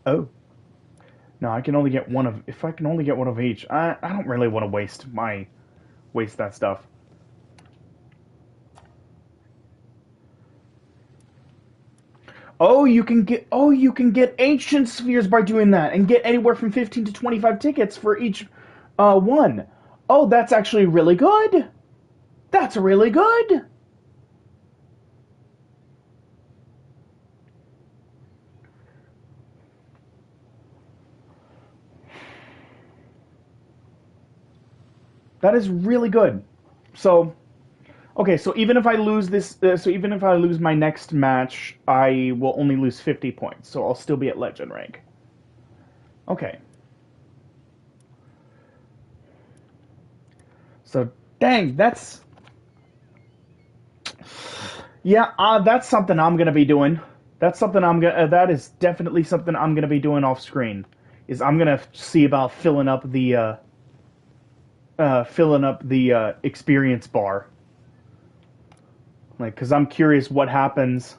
A: Oh. No, I can only get one of. If I can only get one of each, I don't really want to waste that stuff. Oh, you can get ancient spheres by doing that, and get anywhere from 15 to 25 tickets for each one. Oh, that's actually really good. That's really good. That is really good. So, Okay, so even if I lose this, so even if I lose my next match, I will only lose 50 points, so I'll still be at legend rank. Okay. So, dang, yeah, that's something I'm gonna be doing. That's something I'm gonna. That is definitely something I'm gonna be doing off screen. Is I'm gonna see about filling up the experience bar. Like, cause I'm curious what happens.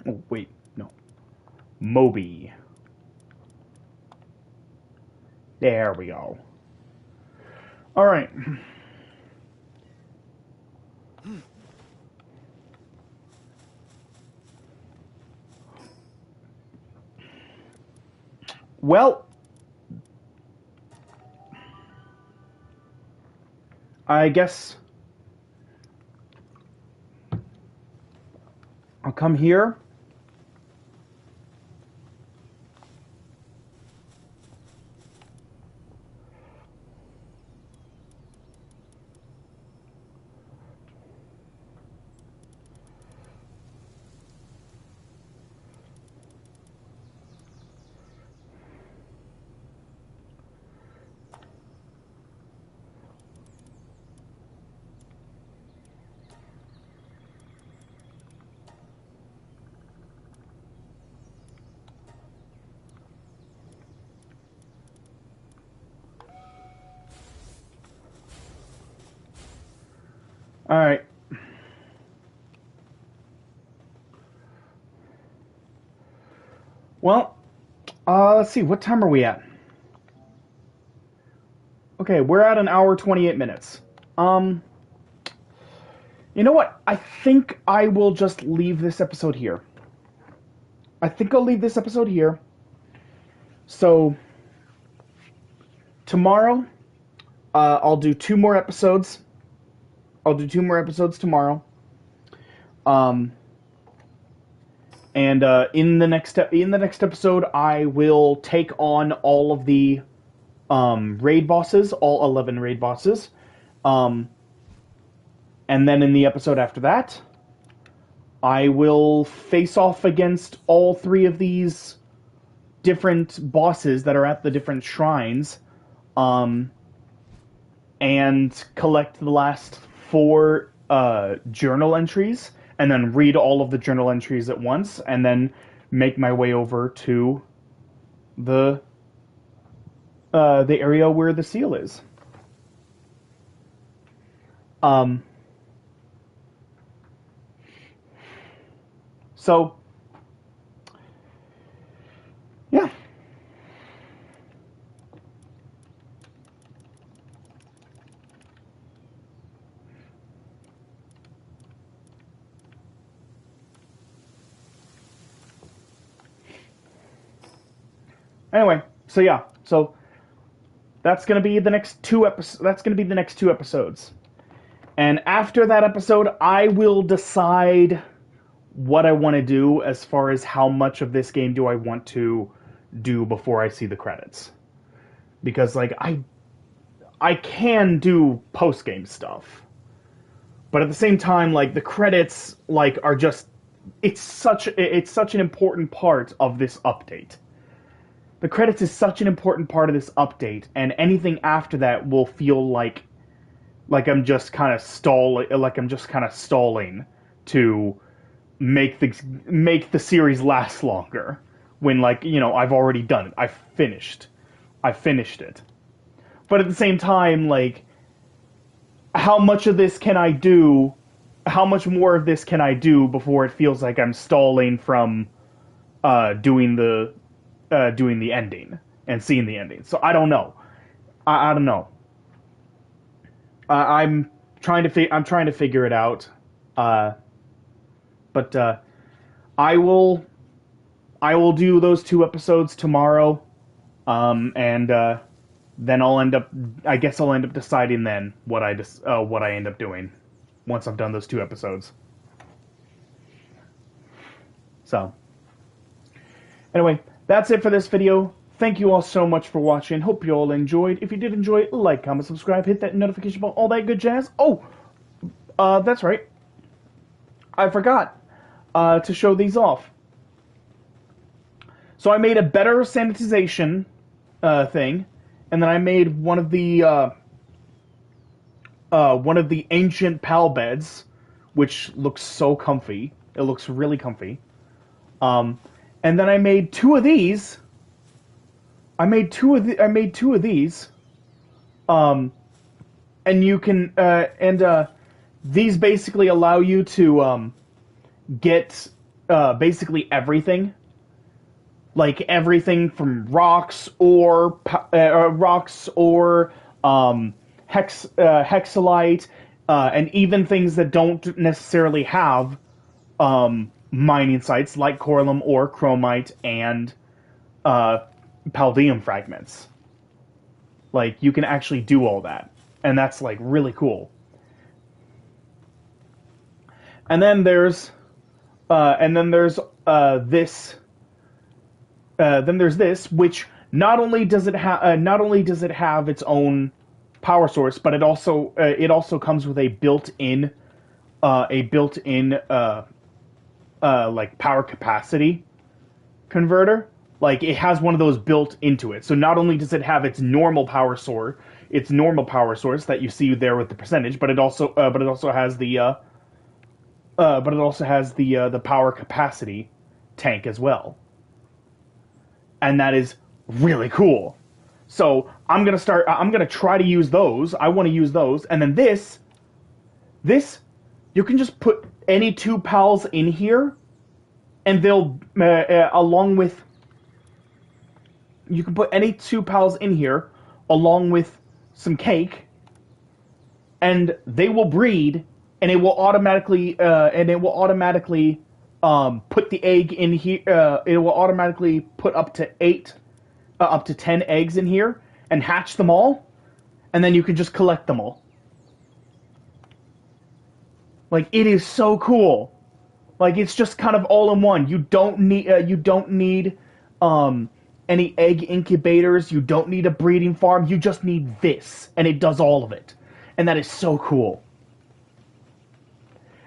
A: Oh wait, no, Moby. There we go. All right. Well, I guess I'll come here. All right. Well, let's see. What time are we at? Okay, we're at an hour 28 minutes. Um, you know what? I think I will just leave this episode here. I think I'll leave this episode here. So tomorrow, I'll do two more episodes. I'll do two more episodes tomorrow. Um, and in the next episode, I will take on all of the raid bosses, all 11 raid bosses. Um, and then in the episode after that, I will face off against all three of these different bosses that are at the different shrines, um, and collect the last four journal entries, and then read all of the journal entries at once, and then make my way over to the the area where the seal is. Um, so yeah. Anyway, so yeah, so that's gonna be the next two episodes. That's gonna be the next two episodes, and after that episode, I will decide what I want to do as far as how much of this game do I want to do before I see the credits. Because like I can do post game stuff, but at the same time, like the credits like are just it's such an important part of this update. The credits is such an important part of this update, and anything after that will feel like I'm just kind of stalling to make the series last longer when like I've already done it. I finished it. But at the same time, like how much of this can I do? How much more of this can I do before it feels like I'm stalling from doing the ending? and seeing the ending. So I don't know. I don't know. I'm I'm trying to figure it out. Uh, but I will I will do those 2 episodes tomorrow. And then I'll end up. I guess I'll end up deciding then what I end up doing once I've done those 2 episodes. So anyway, that's it for this video. Thank you all so much for watching. Hope you all enjoyed. If you did enjoy, like, comment, subscribe, hit that notification bell, all that good jazz. Oh, that's right. I forgot to show these off. So I made a better sanitization thing, and then I made one of the ancient pal beds, which looks so comfy. It looks really comfy. And then I made 2 of these. I made two of these. And you can these basically allow you to get basically everything, like everything from rocks or hexalite, and even things that don't necessarily have mining sites like coralum or chromite and paldium fragments. Like, you can actually do all that, and that's like really cool. And then there's this. Then there's this, which not only does it have its own power source, but it also comes with a built-in like power capacity converter. Like, it has one of those built into it. So not only does it have its normal power source that you see there with the percentage, but it also has the power capacity tank as well. And that is really cool. So I'm gonna try to use those. I want to use those, and then this, you can just put any 2 pals in here, and they'll along with. You can put any 2 pals in here, along with some cake, and they will breed, and it will automatically put the egg in here. It will automatically put up to 10 eggs in here and hatch them all, and then you can just collect them all. Like, it is so cool. Like, it's just kind of all in one. You don't need any egg incubators. You don't need a breeding farm. You just need this, and it does all of it, and that is so cool.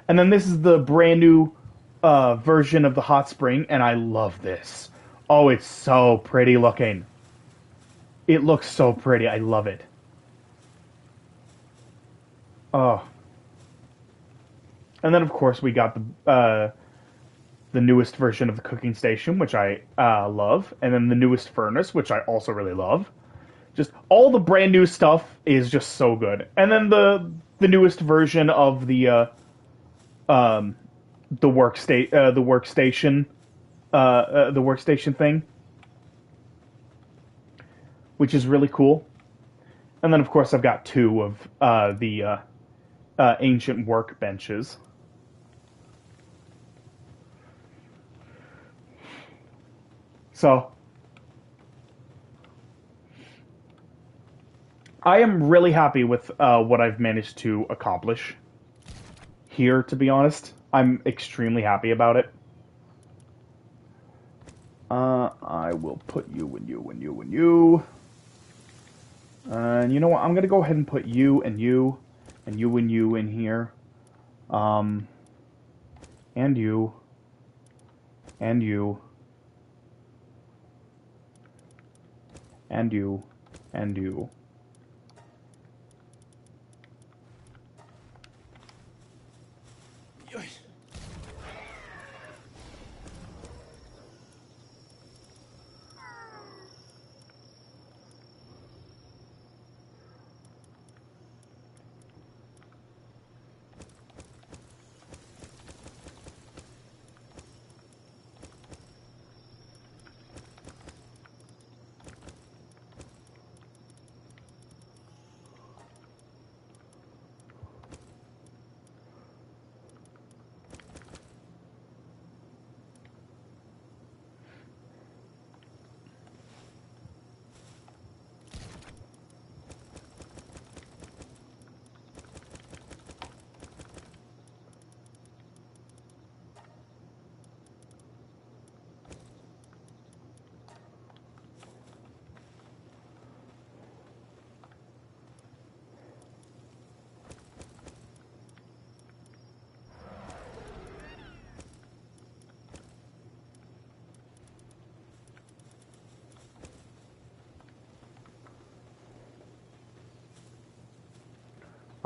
A: And then this is the brand new version of the hot spring, and I love this. Oh, it's so pretty looking. It looks so pretty. I love it. Oh. And then, of course, we got the newest version of the cooking station, which I love, and then the newest furnace, which I also really love. Just all the brand new stuff is just so good. And then the newest version of the workstation thing, which is really cool. And then, of course, I've got 2 of the ancient workbenches. So, I am really happy with what I've managed to accomplish here, to be honest. I'm extremely happy about it. I will put you and you and you and you. And you know what? I'm going to go ahead and put you and you and you and you in here. And you. And you. And you. And you.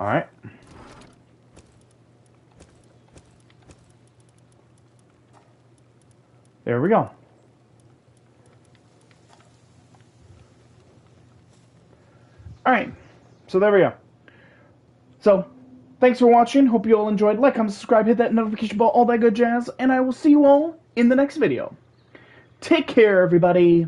A: Alright. There we go. Alright. So there we go. So, thanks for watching. Hope you all enjoyed. Like, comment, subscribe, hit that notification bell, all that good jazz. And I will see you all in the next video. Take care, everybody.